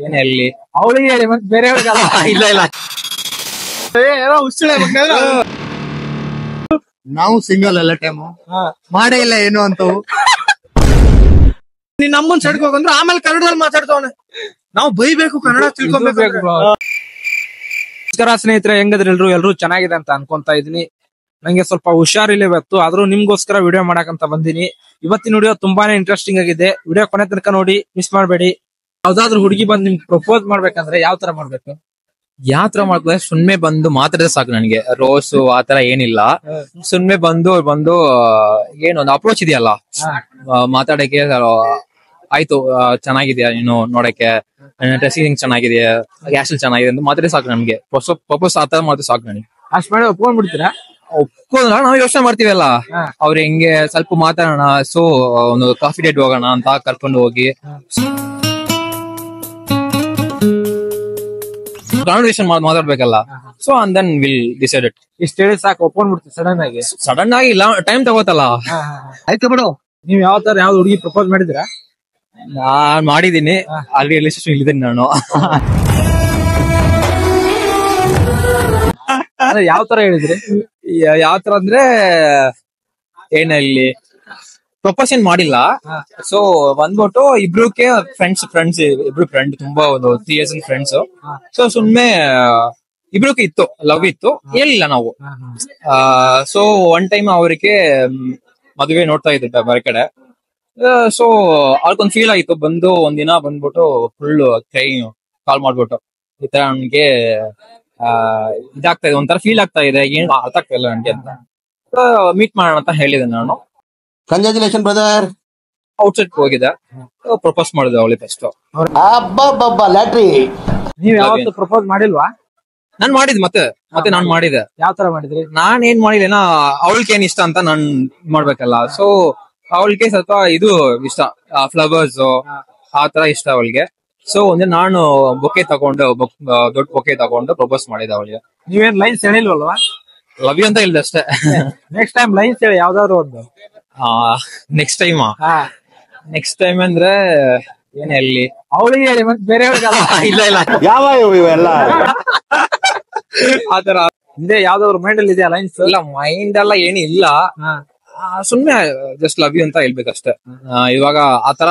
ಏನ್ ಹೇಳಿ ಅವಳಿಗೆ ಹೇಳಿ ಮತ್ತೆ ಬೇರೆ ಇಲ್ಲ ಇಲ್ಲ ನಾವು ಸಿಂಗಲ್ ಎಲ್ಲ ಟೈಮು ಮಾಡೇ ಇಲ್ಲ ಏನು ಅಂತವು. ನೀನ್ ನಮ್ಮನ್ ಸೈಡ್ ಹೋಗಂದ್ರೆ ಆಮೇಲೆ ಕನ್ನಡದಲ್ಲಿ ಮಾತಾಡ್ತಾವನೆ. ನಾವು ಬೈಬೇಕು, ಕನ್ನಡ ತಿಳ್ಕೊಬೇಕು. ನಮಸ್ಕಾರ ಸ್ನೇಹಿತರೆ, ಹೆಂಗದ್ರಿ ಎಲ್ರು ಚೆನ್ನಾಗಿದೆ ಅಂತ ಅನ್ಕೊಂತಾ ಇದೀನಿ. ನಂಗೆ ಸ್ವಲ್ಪ ಹುಷಾರಿಲ್ಲ ಇವತ್ತು, ಆದ್ರೂ ನಿಮ್ಗೋಸ್ಕರ ವಿಡಿಯೋ ಮಾಡಕಂತ ಬಂದಿನಿ. ಇವತ್ತಿನ ವಿಡಿಯೋ ತುಂಬಾನೇ ಇಂಟ್ರೆಸ್ಟಿಂಗ್ ಆಗಿದೆ. ವಿಡಿಯೋ ಕೊನೆ ತನಕ ನೋಡಿ, ಮಿಸ್ ಮಾಡ್ಬೇಡಿ. ಯಾವ್ದಾದ್ರು ಹುಡುಗಿ ಬಂದ್ ನಿಮ್ಗೆ ಪ್ರಪೋಸ್ ಮಾಡ್ಬೇಕಂದ್ರೆ ಯಾವ ತರ ಮಾಡ್ಬೇಕು? ಮಾಡ್ಕೊಂಡ್ರೆ ಸುಮ್ನೆ ಬಂದು ಮಾತಾಡಿದ್ರೆ ಸಾಕು. ನನಗೆ ರೋಸು ಆತರ ಏನಿಲ್ಲ. ಸುಮ್ನೆ ಬಂದು ಏನು ಒಂದು ಅಪ್ರೋಚ್ ಇದೆಯಲ್ಲ ಮಾತಾಡಕ್ಕೆ, ಆಯ್ತು ಚೆನ್ನಾಗಿದ್ಯಾ ನೀನು ನೋಡಕ್ಕೆ, ಡ್ರೆಸ್ಸಿಂಗ್ ಚೆನ್ನಾಗಿದೆಯಾ, ಗ್ಯಾಸ್ಟಲ್ ಚೆನ್ನಾಗಿದೆ ಅಂತ ಮಾತಾಡಿ ಸಾಕು ನಮ್ಗೆ. ಪ್ರಪೋಸ್ ಆತರ ಮಾತ್ರ ಸಾಕು ನನಗೆ. ಅಷ್ಟ್ ಮಾಡಿ ಒಪ್ಕೊಂಡ್ಬಿಡ್ತೀರಾ? ಒಪ್ಕೊಂಡ್ರ ನಾವ್ ಯೋಚನೆ ಮಾಡ್ತೀವಲ್ಲ, ಅವ್ರ ಹೆಂಗೆ ಸ್ವಲ್ಪ ಮಾತಾಡೋಣ, ಸೊ ಒಂದು ಕಾಫಿ ಡೇಟ್ ಹೋಗೋಣ ಅಂತ ಕರ್ಕೊಂಡು ಹೋಗಿ ಕಾನ್ವರ್ಸೇಷನ್ ಮಾತಾಡ್ಬೇಕಲ್ಲ. So and then will decide it. ಇಷ್ಟ ಹೇಳಿ ಸಾಕು, ಒಪ್ಕೊಂಡ್ಬಿಡ್ತೀವಿ ಸಡನ್ ಆಗಿ ಇಲ್ಲ, ಟೈಮ್ ತಗೋತಲ್ಲ. ಆಯ್ತು ಬಿಡು. ನೀವ್ ಯಾವ ತರ ಯಾವ್ದು ಹುಡುಗಿ ಪ್ರಪೋಸ್ ಮಾಡಿದಿರಾ? ನಾನ್ ಮಾಡಿದೀನಿ, ಆಲ್ರೆಡಿ ರಿಲೇಶನ್ಶಿಪ್ ಇಲ್ಲಿದ್ದೀನಿ ನಾನು. ಯಾವ ತರ ಹೇಳಿದ್ರಿ? ಯಾವ ತರ ಅಂದ್ರೆ ಏನಲ್ಲಿ ಪ್ರಪೋಸ್ ಏನ್ ಮಾಡಿಲ್ಲ. ಸೊ ಬಂದ್ಬಿಟ್ಟು ಇಬ್ರಿಗೆ ಫ್ರೆಂಡ್ಸ್ ಇಬ್ರು ಫ್ರೆಂಡ್, ತುಂಬಾ ಒಂದು 3 years ಫ್ರೆಂಡ್ಸ್. ಸೊ ಸುಮ್ನೆ ಇಬ್ರಿಗೆ ಇತ್ತು, ಲವ್ ಇತ್ತು, ಹೇಳಿಲ್ಲ ನಾವು. ಸೊ ಒನ್ ಟೈಮ್ ಅವ್ರಿಗೆ ಮದುವೆ ನೋಡ್ತಾ ಇದ್ದ ಬೇರೆ ಕಡೆ. ಸೊ ಅವ್ರಿಗೊಂದು ಫೀಲ್ ಆಯ್ತು. ಬಂದು ಒಂದಿನ ಬಂದ್ಬಿಟ್ಟು ಫುಲ್ ಕೈ ಕಾಲ್ ಮಾಡ್ಬಿಟ್ಟು, ಈ ತರ ನನ್ಗೆ ಇದಾಗ್ತಾ ಇದೆ, ಒಂಥರ ಫೀಲ್ ಆಗ್ತಾ ಇದೆ, ಏನ್ ಅರ್ಥ ಆಗ್ತಾ ಇಲ್ಲ ನನ್ಗೆ ಅಂತ. ಮೀಟ್ ಮಾಡೋಣ ಅಂತ ಹೇಳಿದೆ ನಾನು. Congratulation brother. ಔಟ್ಸೈಡ್ ಹೋಗಿದ್ದೆ, ಪ್ರಪೋಸ್ ಮಾಡಿದೆ ಅವಳಿಗೆ ಫಸ್ಟ್. ಲ್ಯಾಟ್ರಿ. ನೀವ್ ಯಾವತ್ತು ಪ್ರಪೋಸ್ ಮಾಡಿಲ್ವಾ? ನಾನ್ ಮಾಡಿದ್ ಮತ್ತೆ ನಾನ್ ಮಾಡಿದೆ. ಯಾವ ತರ ಮಾಡಿದ್ರಿ? ನಾನ್ ಏನ್ ಮಾಡಿಲ್ಲ, ಅವಳಿಗೆ ಏನ್ ಇಷ್ಟ ಅಂತ ನಾನ್ ಮಾಡ್ಬೇಕಲ್ಲ. ಸೊ ಅವಳಿಗೆ ಸ್ವಲ್ಪ ಇದು ಇಷ್ಟ, ಫ್ಲವರ್ಸ್ ಆ ತರ ಇಷ್ಟ ಅವಳಿಗೆ. ಸೊ ಒಂದೇ ನಾನು ಬೊಕ್ಕೆ ತಗೊಂಡು, ದೊಡ್ಡ ಬೊಕ್ಕೆ ತಗೊಂಡು ಪ್ರಪೋಸ್ ಮಾಡಿದೆ ಅವಳಿಗೆ. ನೀವೇನ್ ಲೈನ್ಸ್ ಹೇಳಿಲ್ವಲ್ವಾ? ಲವ್ ಯು ಅಂತ ಹೇಳ್ದೆ ಅಷ್ಟೇ. ನೆಕ್ಸ್ಟ್ ಟೈಮ್ ಲೈನ್ಸ್ ಹೇಳಿ ಯಾವ್ದಾದ್ರು ಒಂದು. ನೆಕ್ಸ್ಟ್ ಟೈಮ್ ಅಂದ್ರೆ ಏನ್ ಹೇಳಿ? ಅವಳಿಗೆ ಹೇಳಿ ಮತ್ತೆ ಬೇರೆ ಇಲ್ಲ ಇಲ್ಲ ಯಾವ ಇವೆಲ್ಲ ಆತರ ಹಿಂದೆ ಯಾವ್ದಾದ್ರು ಮೈಂಡ್ ಅಲ್ಲಿ ಇದೆಯಾ ಲೈನ್ಸ್? ಇಲ್ಲ, ಮೈಂಡ್ ಎಲ್ಲ ಏನಿಲ್ಲ, ಸುಮ್ನೆ ಜಸ್ಟ್ ಲವ್ ಯು ಅಂತ ಹೇಳ್ಬೇಕಷ್ಟೇ. ಇವಾಗ ಆತರ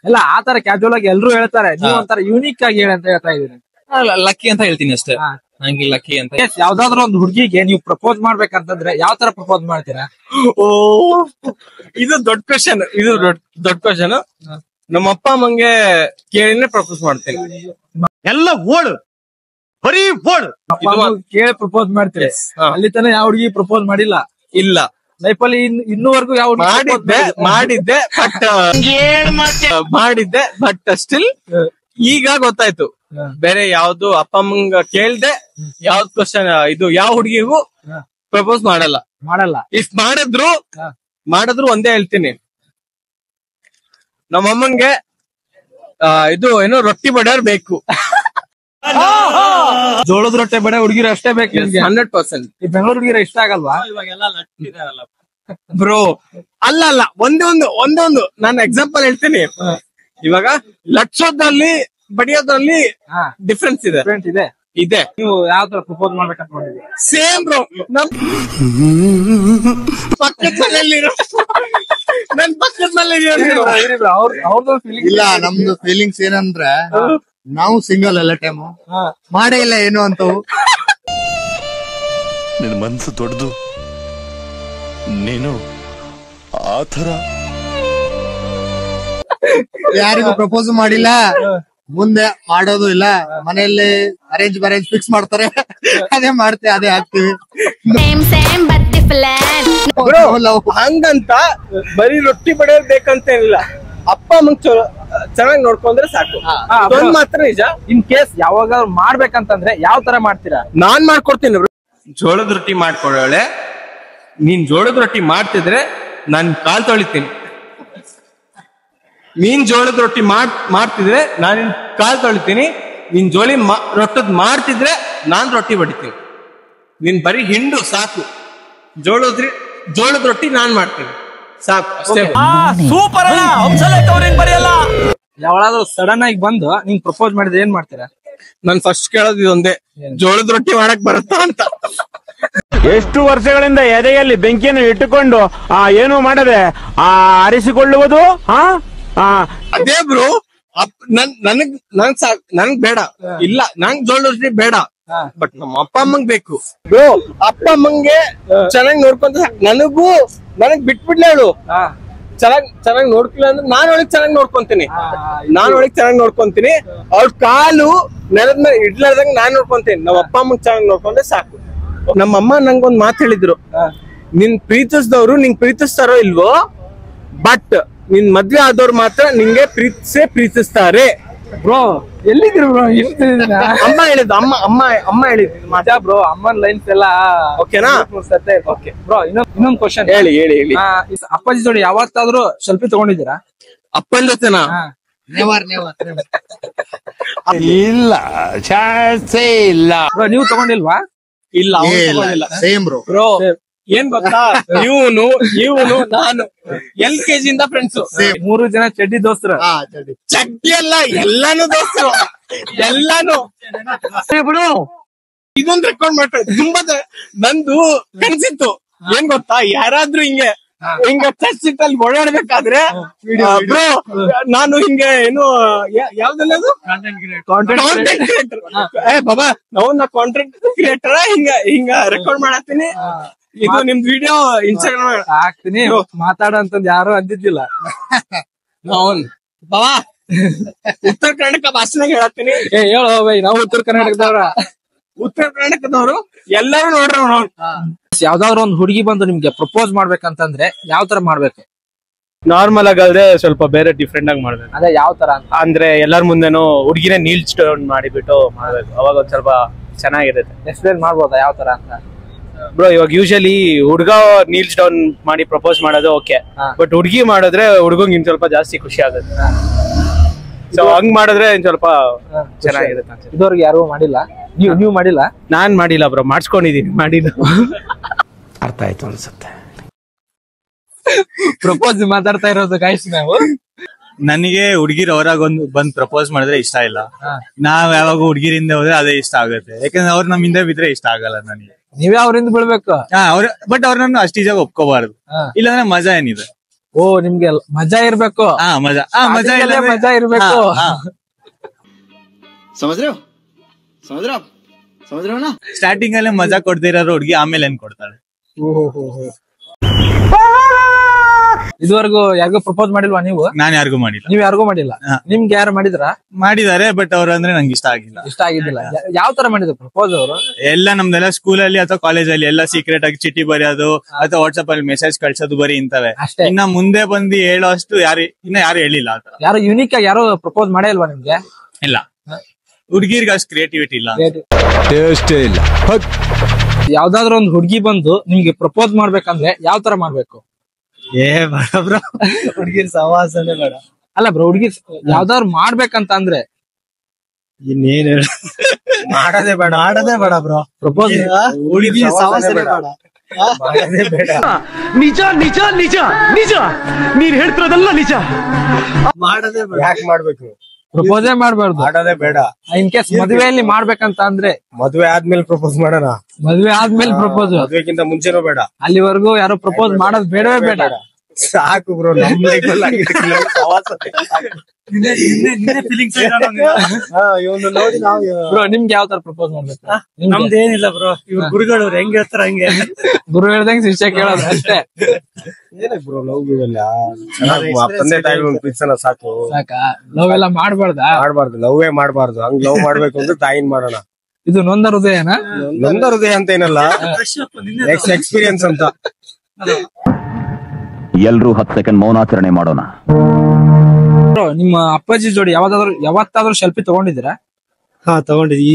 ಇಲ್ಲ, ಆತರ ಕ್ಯಾಜುವಲ್ ಆಗಿ ಎಲ್ರು ಹೇಳ್ತಾರೆ, ನೀವು ಒಂಥರ ಯೂನಿಕ್ ಆಗಿ ಹೇಳಿ ಅಂತ ಹೇಳ್ತಾ ಇದೀನಿ. ಲಕ್ಕಿ ಅಂತ ಹೇಳ್ತೀನಿ ಅಷ್ಟೇ, ನಂಗೆ ಲಕ್ಕಿ ಅಂತ. ಯಾವ್ದಾದ್ರು ಒಂದು ಹುಡುಗಿಗೆ ನೀವು ಪ್ರಪೋಸ್ ಮಾಡ್ಬೇಕಂತಂದ್ರೆ ಯಾವ ತರ ಪ್ರಪೋಸ್ ಮಾಡ್ತೀರಾ? ಇದು ದೊಡ್ಡ ಕ್ವಶನ್. ನಮ್ಮ ಅಪ್ಪ ಅಮ್ಮಂಗೆ ಕೇಳಿನೇ ಪ್ರಪೋಸ್ ಮಾಡ್ತೇನೆ. ಎಲ್ಲ ಓಡು, ಬರೀ ಓಡು ಕೇಳಿ ಪ್ರಪೋಸ್ ಮಾಡ್ತೀರಿ. ಅಲ್ಲಿ ತನ ಯಾವ ಹುಡುಗಿ ಪ್ರಪೋಸ್ ಮಾಡಿಲ್ಲ? ಇಲ್ಲ, ಲೈಫಲ್ಲಿ ಇನ್ನೂವರೆಗೂ ಯಾವ ಮಾಡಿದ್ದೆ ಬಟ್ ಸ್ಟಿಲ್ ಈಗ ಗೊತ್ತಾಯ್ತು. ಬೇರೆ ಯಾವ್ದು ಅಪ್ಪ ಅಮ್ಮಂಗ ಕೇಳ್ದೆ ಯಾವ್ದು ಕ್ವಶನ್ ಇದು ಯಾವ ಹುಡುಗಿಗೂ ಪ್ರಪೋಸ್ ಮಾಡಲ್ಲ. ಇಫ್ ಮಾಡಿದ್ರು ಒಂದೇ ಹೇಳ್ತೀನಿ, ನಮ್ಮಮ್ಮಂಗೆ ಇದು ಏನೋ ರೊಟ್ಟಿ ಬಡಿಯೋರ್ ಬೇಕು. ಜೋಳದ ರೊಟ್ಟೆ ಬಡ ಹುಡುಗಿರ ಅಷ್ಟೇ ಬೇಕು. 100%. ಈ ಬೆಂಗಳೂರು ಹುಡುಗಿರ ಇಷ್ಟ ಆಗಲ್ವಾ? ಬ್ರೋ ಅಲ್ಲ, ಒಂದೊಂದು ನಾನು ಎಕ್ಸಾಂಪಲ್ ಹೇಳ್ತೀನಿ. ಇವಾಗ ಲಕ್ಷದಲ್ಲಿ ಬಡಿಯೋದ್ರಲ್ಲಿ ಡಿಫ್ರೆನ್ಸ್ ಇದೆ. ನೀವು ಯಾವ ತರ ಪ್ರಪೋಸ್ ಮಾಡ್ಬೇಕಂತ ಮಾಡಿದ್ರಿ? ಸೇಮ್ ಬ್ರೋ, ನನ್ ಪಕ್ಕದ ಮನೇಲಿ ಅವ್ರದ್ದು ಫೀಲಿಂಗ್ ಇಲ್ಲ. ನಮ್ದು ಫೀಲಿಂಗ್ಸ್ ಏನಂದ್ರೆ ನಾವು ಸಿಂಗಲ್ ಎಲ್ಲ ಟೈಮು ಮಾಡೇ ಇಲ್ಲ ಏನು ಅಂತವು. ನಿನ್ನ ಮನ್ಸು ದೊಡ್ಡದು, ನೀನು ಆತರ ಯಾರಿಗೂ ಪ್ರಪೋಸ್ ಮಾಡಿಲ್ಲ, ಮುಂದೆ ಮಾಡೋದು ಇಲ್ಲ. ಮನೆಯಲ್ಲಿ ಅರೇಂಜ್ ಮ್ಯಾರೇಜ್ ಫಿಕ್ಸ್ ಮಾಡ್ತಾರೆ, ಅದೇ ಮಾಡ್ತೇವೆ, ಅದೇ ಹಾಕ್ತಿವಿ. ಹಂಗಂತ ಬರೀ ರೊಟ್ಟಿ ಬಡಿಯೋದ್ ಬೇಕಂತೇನಿಲ್ಲ. ಅಪ್ಪ ಅಮ್ಮಂಗ್ ಚೆನ್ನಾಗಿ ನೋಡ್ಕೊಂಡ್ರೆ ಸಾಕು. ಅದೊಂದ್ ಮಾತ್ರ ನಿಜ. ಇನ್ ಕೇಸ್ ಯಾವಾಗ ಮಾಡ್ಬೇಕಂತಂದ್ರೆ ಯಾವ ತರ ಮಾಡ್ತೀರಾ? ನಾನ್ ಮಾಡ್ಕೊಡ್ತೀನಿ. ಜೋಳದ ರೊಟ್ಟಿ ಮಾಡ್ಕೊಡೋಳೆ, ನೀನ್ ಜೋಳದ ರೊಟ್ಟಿ ಮಾಡ್ತಿದ್ರೆ ನಾನ್ ಕಾಲ್ ತೊಳಿತೀನಿ. ನೀನ್ ಜೋಳದ ರೊಟ್ಟಿ ಮಾಡ್ತಿದ್ರೆ ನಾನು ಕಾಲ್ ತೊಳಿತೀನಿ. ನೀನ್ ರೊಟ್ಟದ್ ಮಾಡ್ತಿದ್ರೆ ನಾನ್ ರೊಟ್ಟಿ ಬಡಿತೀನಿ. ನೀನ್ ಬರೀ ಹಿಂಡು ಸಾಕು. ಜೋಳದ ರೊಟ್ಟಿ ನಾನ್ ಮಾಡ್ತೀನಿ ಸಾಕು. ಸೂಪರ್ ಅಲ್ಲ, ಬರೆಯಲ್ಲ. ಯಾವಳಾದ್ರೂ ಸಡನ್ ಆಗಿ ಬಂದು ನಿಂಗ್ ಪ್ರಪೋಸ್ ಮಾಡಿದ್ರೆ ಏನ್ ಮಾಡ್ತೀರಾ? ನಾನ್ ಫಸ್ಟ್ ಕೇಳೋದು ಇದೊಂದೇ, ಜೋಳದ ರೊಟ್ಟಿ ಮಾಡಕ್ ಬರುತ್ತಾ ಅಂತ. ಎಷ್ಟು ವರ್ಷಗಳಿಂದ ಎದೆಯಲ್ಲಿ ಬೆಂಕಿಯನ್ನು ಇಟ್ಟುಕೊಂಡು ಏನು ಮಾಡದೆ ಆರಿಸಿಕೊಳ್ಳುವುದು ಅದೇ ಬ್ರೋ, ನನಗ್ ಬೇಡ, ಇಲ್ಲ ನಂಗ್ ಜೋಳದ ರೊಟ್ಟಿ ಬೇಡ, ಬಟ್ ನಮ್ಮ ಅಪ್ಪ ಅಮ್ಮಂಗ್ ಬೇಕು ಬ್ರೋ. ಅಪ್ಪ ಅಮ್ಮಂಗೆ ಚೆನ್ನಾಗಿ ನೋಡ್ಕೊಂತ ನನಗ್ ಬಿಟ್ಬಿಡ್ಲ ಹೇಳು. ಚೆನ್ನಾಗ್ ನೋಡ್ಕಿಲ್ಲ ಅಂದ್ರೆ ನಾನ್ ಒಳಗ್ ಚೆನ್ನಾಗಿ ನೋಡ್ಕೊಂತೀನಿ, ಚೆನ್ನಾಗಿ ನೋಡ್ಕೊಂತೀನಿ. ಅವ್ರ ಕಾಲು ನೆಲದ ಮೇಲೆ ಇಡ್ಲಾರ್ದಂಗ ನಾನ್ ನೋಡ್ಕೊಂತೀನಿ. ನಾವ್ ಅಪ್ಪ ಅಮ್ಮಗ್ ಚೆನ್ನಾಗಿ ನೋಡ್ಕೊಂಡ್ರೆ ಸಾಕು. ನಮ್ಮಮ್ಮ ನಂಗೊಂದ್ ಮಾತು ಹೇಳಿದ್ರು, ನಿನ್ ಪ್ರೀತಿಸಿದವ್ರು ನಿಂಗ್ ಪ್ರೀತಿಸ್ತಾರೋ ಇಲ್ವೋ, ಬಟ್ ನಿನ್ ಮದ್ವೆ ಆದವ್ರು ಮಾತ್ರ ನಿಂಗೆ ಪ್ರೀತಿಸ್ತಾರೆ. ಬ್ರೋ ಎಲ್ಲಿದ್ರು ಬ್ರೋ? ಅಮ್ಮ ಹೇಳಿದ್ದು, ಅಮ್ಮ ಹೇಳಿದ್ದು ಮಜಾ ಬ್ರೋ. ಅಮ್ಮನ್ ಲೈನ್ಸ್ ಎಲ್ಲ ಓಕೆನಾ? Okay bro. ಇನ್ನೊಂದ್ ಕ್ವಶನ್ ಹೇಳಿ. ಅಪ್ಪಾಜಿ ಜೋಡಿ ಯಾವತ್ತಾದ್ರೂ ಸೆಲ್ಫಿ ತಗೊಂಡಿದ್ದೀರಾ? ಅಪ್ಪನ ಜೊತೆನಾ? ಇಲ್ಲ, ಚಾನ್ಸೇ ಇಲ್ಲ. ಬ್ರೋ ನೀವು ತಗೊಂಡಿಲ್ವಾ? ಇಲ್ಲ, ಸೇಮ್ ಬ್ರೋ. ಬ್ರೋ ಏನ್ ಗೊತ್ತಾ, ಇವನು ನಾನು LKG ಇಂದ ಫ್ರೆಂಡ್ಸ್. 3 ಜನ ಚಡ್ಡಿ ದೋಸ್ತರು. ಚಡ್ಡಿ ಎಲ್ಲ ಎಲ್ಲಾನು ದೋಸ್ತರು, ಎಲ್ಲಾನು. ಬಿಡು, ಇದೊಂದು ರೆಕಾರ್ಡ್ ಮಾಡ್ತಾರೆ. ತುಂಬಾ ನಂದು ಕನ್ಸಿತ್ತು. ಏನ್ ಗೊತ್ತಾ, ಯಾರಾದ್ರೂ ಹಿಂಗೆ ಚರ್ಚ್ ಅಲ್ಲಿ ಓಡಾಡ್ಬೇಕಾದ್ರೆ ಬ್ರೋ ನಾನು ಹಿಂಗೆ ಏನು ಯಾವ್ದಲ್ಲ ಕಾಂಟೆಂಟ್ ಕ್ರಿಯೇಟರ್, ಬಾಬಾ ನಾವು ಕಾಂಟೆಂಟ್ ಕ್ರಿಯೇಟರ್ ಹಿಂಗ ರೆಕಾರ್ಡ್ ಮಾಡತ್ತೀನಿ. ಇದು ನಿಮ್ದು ವಿಡಿಯೋ ಇನ್ಸ್ಟಾಗ್ರಾಮ್ ಹಾಕ್ತೀನಿ, ಮಾತಾಡಂತಂದ್ ಯಾರು ಅಂದಿದ್ದಿಲ್ಲ. ಬಾಬಾ ಉತ್ತರ ಕರ್ನಾಟಕ ಭಾಷೆನಾಗ ಹೇಳತ್ತೀನಿ. ಹೇಳೋ ಬೈ, ನಾವು ಉತ್ತರ ಕರ್ನಾಟಕದವರು ಎಲ್ಲರೂ ನೋಡ್ರಿ. ಯಾವ್ದಾದ್ರು ಒಂದ್ ಹುಡುಗಿ ಬಂದು ನಿಮ್ಗೆ ಪ್ರಪೋಸ್ ಮಾಡ್ಬೇಕಂತಂದ್ರೆ ಯಾವ್ ತರ ಮಾಡ್ಬೇಕು? ನಾರ್ಮಲ್ ಆಗಾದ್ರೆ ಸ್ವಲ್ಪ ಬೇರೆ ಡಿಫ್ರೆಂಟ್ ಆಗಿ ಮಾಡ್ಬೇಕು. ಅದೇ ಯಾವ ತರ ಅಂದ್ರೆ ಎಲ್ಲಾರ ಮುಂದೆನೂ ಹುಡುಗಿನೇ ನೀಲ್ ಸ್ಟೋನ್ ಮಾಡಿಬಿಟ್ಟು ಮಾಡ್ಬೇಕು, ಅವಾಗ ಒಂದ್ ಸ್ವಲ್ಪ ಚೆನ್ನಾಗಿರುತ್ತೆ. ಎಕ್ಸ್ಪ್ಲೇನ್ ಮಾಡ್ಬೋದಾ ಯಾವ ತರ ಅಂತ? ಬ್ರೋ ಇವಾಗ ಯೂಶಲಿ ಹುಡ್ಗ ನೀಲ್ಸ್ ಡೌನ್ ಮಾಡಿ ಪ್ರಪೋಸ್ ಮಾಡೋದು ಓಕೆ, ಬಟ್ ಹುಡ್ಗಿ ಮಾಡಿದ್ರೆ ಹುಡ್ಗಂಗ್ ಇನ್ ಸ್ವಲ್ಪ ಜಾಸ್ತಿ ಖುಷಿ ಆಗುತ್ತೆ. ಸೊ ಹಂಗ್ ಮಾಡಿದ್ರೆ ಇನ್ ಸ್ವಲ್ಪ ಚೆನ್ನಾಗಿರುತ್ತೆ. ಇದುವರೆಗೆ ಯಾರು ಮಾಡಿಲ್ಲ? ನೀವು ಮಾಡಿಲ್ಲ? ನಾನ್ ಮಾಡಿಲ್ಲ ಬ್ರೋ, ಮಾಡ್ಸ್ಕೊಂಡಿದೀನಿ, ಮಾಡಿಲ್ಲ. ಅರ್ಥ ಆಯ್ತು ಅನ್ಸುತ್ತೆ. ಪ್ರಪೋಸ್ ಮಾತಾಡ್ತಾ ಇರೋದು ಗಾಯ್ಸ್ ನಾವು. ನನಗೆ ಹುಡುಗಿರ್ ಅವರಾಗ ಬಂದ್ ಪ್ರಪೋಸ್ ಮಾಡಿದ್ರೆ ಇಷ್ಟ ಇಲ್ಲ. ನಾವ್ ಯಾವಾಗ ಹುಡುಗಿರಿಂದ ಹೋದ್ರೆ ಅದೇ ಇಷ್ಟ ಆಗುತ್ತೆ. ಯಾಕಂದ್ರೆ ಅವ್ರು ನಮ್ ಹಿಂದೆ ಬಿದ್ರೆ ಇಷ್ಟ ಆಗಲ್ಲ ನನಗೆ. ನೀವೇ ಅವ್ರಿಂದ ಬೀಳ್ಬೇಕು. ಬಟ್ ಅವ್ರನ್ನ ಅಷ್ಟು ಈಜಾಗ ಒಪ್ಕೋಬಾರ್ದು, ಇಲ್ಲಾಂದ್ರೆ ಮಜಾ ಏನಿದೆ. ಓ ನಿಮ್ಗೆ ಮಜಾ ಇರ್ಬೇಕು. ಮಜಾ ಇರ್ಬೇಕು. ಸ್ಟಾರ್ಟಿಂಗ್ ಅಲ್ಲೇ ಮಜಾ ಕೊಡ್ತಿರೋ ಹುಡುಗಿ ಆಮೇಲೆ ಏನ್ ಕೊಡ್ತಾಳೆ? ಇದುವರೆಗೂ ಯಾರಿಗೂ ಪ್ರಪೋಸ್ ಮಾಡಿಲ್ವಾ ನೀವು? ನಾನ್ ಯಾರಿಗೂ ಮಾಡಿಲ್ಲ. ನೀವ್ ಯಾರಿಗೂ ಮಾಡಿಲ್ಲ? ನಿಮ್ಗೆ ಯಾರು ಮಾಡಿದಾರೆ, ಬಟ್ ಅವ್ರು ಅಂದ್ರೆ ನಂಗೆ ಇಷ್ಟ ಆಗಿಲ್ಲ. ಇಷ್ಟ ಆಗಿದ್ದಿಲ್ಲ? ಯಾವ ತರ ಮಾಡಿದ್ರು ಪ್ರಪೋಸ್ ಅವರು? ಎಲ್ಲ ನಮ್ದೆಲ್ಲ ಸ್ಕೂಲಲ್ಲಿ ಅಥವಾ ಕಾಲೇಜಲ್ಲಿ ಎಲ್ಲ ಸೀಕ್ರೆಟ್ ಆಗಿ ಚಿಟ್ಟಿ ಬರೆಯೋದು ಅಥವಾ ವಾಟ್ಸ್ಆಪ್ ಅಲ್ಲಿ ಮೆಸೇಜ್ ಕಳ್ಸೋದು ಬರೀ ಇಂತವೆ. ಇನ್ನ ಮುಂದೆ ಬಂದು ಹೇಳೋ ಅಷ್ಟು ಯಾರು ಹೇಳಿಲ್ಲ. ಯಾರು ಯುನಿಕ್ ಆಗಿ ಯಾರು ಪ್ರಪೋಸ್ ಮಾಡೇ ಇಲ್ವಾ ನಿಮ್ಗೆ? ಇಲ್ಲ, ಹುಡ್ಗಿರ್ಗೆ ಅಷ್ಟು ಕ್ರಿಯೇಟಿವಿಟಿ ಇಲ್ಲ. ಯಾವ್ದಾದ್ರು ಒಂದು ಹುಡ್ಗಿ ಬಂದು ನಿಮ್ಗೆ ಪ್ರಪೋಸ್ ಮಾಡ್ಬೇಕಂದ್ರೆ ಯಾವ ತರ ಮಾಡ್ಬೇಕು? ಬ್ರೋ ಹುಡ್ಗಿರ್ ಸವಾಸನೆ ಬೇಡ. ಅಲ್ಲ ಬ್ರೋ, ಹುಡ್ಗಿ ಯಾವ್ದಾದ್ರು ಮಾಡ್ಬೇಕಂತ ಅಂದ್ರೆ ಇನ್ನೇನ್ ಮಾಡೋದೇ ಬೇಡ ಬ್ರೋ. ಪ್ರಪೋಸ್ ಹುಡುಗಿ ಸವಾಸನೆ ಬೇಡ. ನಿಜ ನಿಜ ನಿಜ ನಿಜ, ನೀನ್ ಹೇಳ್ತಿರೋದಲ್ಲ ನಿಜ. ಮಾಡೋದೇ ಬೇಡ. ಯಾಕೆ ಮಾಡ್ಬೇಕು? ಪ್ರಪೋಸೇ ಮಾಡ್ಬಾರ್ದು. ಮಾಡೋದೇ ಬೇಡ. ಇನ್ ಕೇಸ್ ಮದ್ವೆಯಲ್ಲಿ ಮಾಡ್ಬೇಕಂತ ಅಂದ್ರೆ ಮದ್ವೆ ಆದ್ಮೇಲೆ ಪ್ರಪೋಸ್ ಮಾಡೋಣ. ಮದ್ವೆ ಆದ್ಮೇಲೆ ಪ್ರಪೋಸ್, ಮದ್ವೆಗಿಂತ ಮುಂಚೆನೂ ಬೇಡ. ಅಲ್ಲಿವರೆಗೂ ಯಾರು ಪ್ರಪೋಸ್ ಮಾಡೋದ್ ಬೇಡವೇ ಬೇಡ. ಸಾಕು ಬ್ರೋ, ನಮ್ ಲೈಫ್ ಅಲ್ಲಿ ನೋಡಿ ನಾವು. ಬ್ರೋ ನಿಮ್ಗೆ ಯಾವ ತರ ಪ್ರಪೋಸ್ ಮಾಡ್ಬೇಕು? ನಮ್ದೇನಿಲ್ಲ ಬ್ರೋ, ಇವ್ರ ಗುರುಗಳು ಹೆಂಗ್ ಹೇಳ್ತಾರ ಹಂಗೆ. ಗುರು ಹೇಳ್ದಂಗ್ ಶಿಷ್ಯ ಕೇಳೋದು ಅಷ್ಟೇ. ಏನಕ್ ಬ್ರೋ ಲವ್ ಇವೆಲ್ಲ? ತಂದೆ ತಾಯಿ ಒಂದು ಪ್ರೀತಿಸನ ಸಾಕು. ಸಾಕಾ? ಲವ್ ಎಲ್ಲ ಮಾಡ್ಬಾರ್ದಾ? ಮಾಡ್ಬಾರ್ದು, ಲವ್ವೇ ಮಾಡ್ಬಾರ್ದು. ಹಂಗ್ ಲವ್ ಮಾಡ್ಬೇಕು ಅಂದ್ರೆ ತಾಯಿನ್ ಮಾಡೋಣ. ಇದು ನೊಂದ ಹೃದಯನಾ? ನೊಂದ ಹೃದಯ ಅಂತ ಏನಲ್ಲ, ಎಕ್ಸ್ಪೀರಿಯನ್ಸ್ ಅಂತ. ಎಲ್ರೂ 10 ಸೆಕೆಂಡ್ ಮೌನಾಚರಣೆ ಮಾಡೋಣ. ನಿಮ್ಮ ಅಪ್ಪಾಜಿ ಜೋಡಿ ಯಾವತ್ತಾದ್ರೂ ಸೆಲ್ಫಿ ತಗೊಂಡಿದ್ದೀರಾ? ಹಾ ತಗೊಂಡಿದ್ವಿ.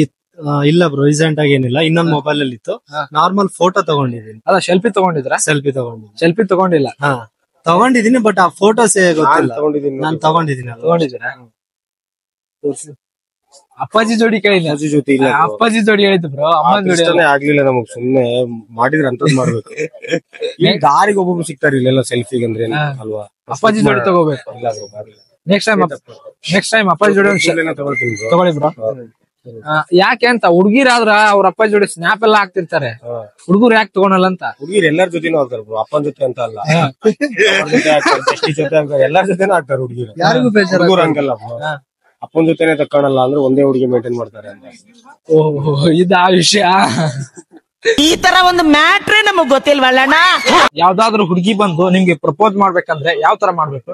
ಇಲ್ಲ ಬ್ರೋ, ರೀಸೆಂಟ್ ಆಗಿ ಏನಿಲ್ಲ, ಇನ್ನೊಂದ್ ಮೊಬೈಲ್ ಅಲ್ಲಿ ಇತ್ತು. ನಾರ್ಮಲ್ ಫೋಟೋ ತಗೊಂಡಿದ್ದೀನಿ. ಅಲ್ಲ ಸೆಲ್ಫಿ ತಗೊಂಡಿದ್ರಾ? ಸೆಲ್ಫಿ ತಗೊಂಡಿದ್ದೀನಿ. ಸೆಲ್ಫಿ ತಗೊಂಡಿಲ್ಲ? ಹಾ ತಗೊಂಡಿದ್ದೀನಿ, ಬಟ್ ಆ ಫೋಟೋಸ್ ಗೊತ್ತಿಲ್ಲ. ನಾನು ತಗೊಂಡಿದ್ದೀನಿ. ತಗೊಂಡಿದ್ದೀರಾ? ಅಪ್ಪಾಜಿ ಜೋಡಿ ಕೇಳಿದ್ದೆ. ಅಜ್ಜಿ ಜೊತೆ ಇಲ್ಲ, ಅಪ್ಪಾಜಿ ಜೋಡಿ ಹೇಳಿದ್ದು ಬ್ರೋ. ಅಮ್ಮನ ಜೋಡಿ ಆಗ್ಲಿಲ್ಲ ನಮಗ್. ಸುಮ್ನೆ ಮಾಡಿದ್ರೆ ಅಂತದ್ ಮಾಡ್ಬೇಕು. ಈ ದಾರಿಗೆ ಒಬ್ಬೊಬ್ರು ಸಿಗ್ತಾರೆ ಇಲ್ಲೆಲ್ಲ ಸೆಲ್ಫಿಗೆ ಅಂದ್ರೆ ಅಲ್ವಾ? ಅಪ್ಪಾಜಿ ಜೋಡಿ ತಗೋಬೇಕು. ಇಲ್ಲ ಬ್ರೋ, ನೆಕ್ಸ್ಟ್ ಟೈಮ್ ಅಪ್ಪಾಜಿ ಜೋಡಿ ತಗೊಳ್ಳಿ ಬ್ರೋ. ಯಾಕೆ ಅಂತ ಹುಡುಗಿರಾದ್ರ ಅವ್ರ ಅಪ್ಪಾಜಿ ಜೋಡಿ ಸ್ನಾಪ್ ಎಲ್ಲ ಹಾಕ್ತಿರ್ತಾರೆ, ಹುಡುಗರು ಯಾಕೆ ತಗೊಳಲ್ಲ ಅಂತ? ಹುಡುಗಿರು ಎಲ್ಲರ ಜೊತೆನೂ ಆಗ್ತಾರೆ ಬ್ರೋ, ಅಪ್ಪನ ಜೊತೆ ಅಂತ ಅಲ್ಲ, ಎಲ್ಲರ ಜೊತೆನೂ ಆಗ್ತಾರೆ ಹುಡುಗಿರು. ಯಾರಿಗೂ ಬೇಜಾರು ಹುಡುಗರು ಹಂಗಲ್ಲ, ಅಪ್ಪನ ಜೊತೆನೆ ತಕ್ಕೊಳಲ್ಲ ಅಂದ್ರೆ ಒಂದೇ ಹುಡುಗಿ ಮೇಂಟೈನ್ ಮಾಡ್ತಾರೆ ಅಂತ. ಓಹೋ, ಇದಾ ವಿಷಯ. ಈ ತರ ಒಂದು ಮ್ಯಾಟ್ರೇ ನಮಗ್ ಗೊತ್ತಿಲ್ವಲ್ಲಣ್ಣ. ಯಾವ್ದಾದ್ರು ಹುಡುಗಿ ಬಂದು ನಿಮ್ಗೆ ಪ್ರಪೋಸ್ ಮಾಡ್ಬೇಕಂದ್ರೆ ಯಾವ ತರ ಮಾಡ್ಬೇಕು?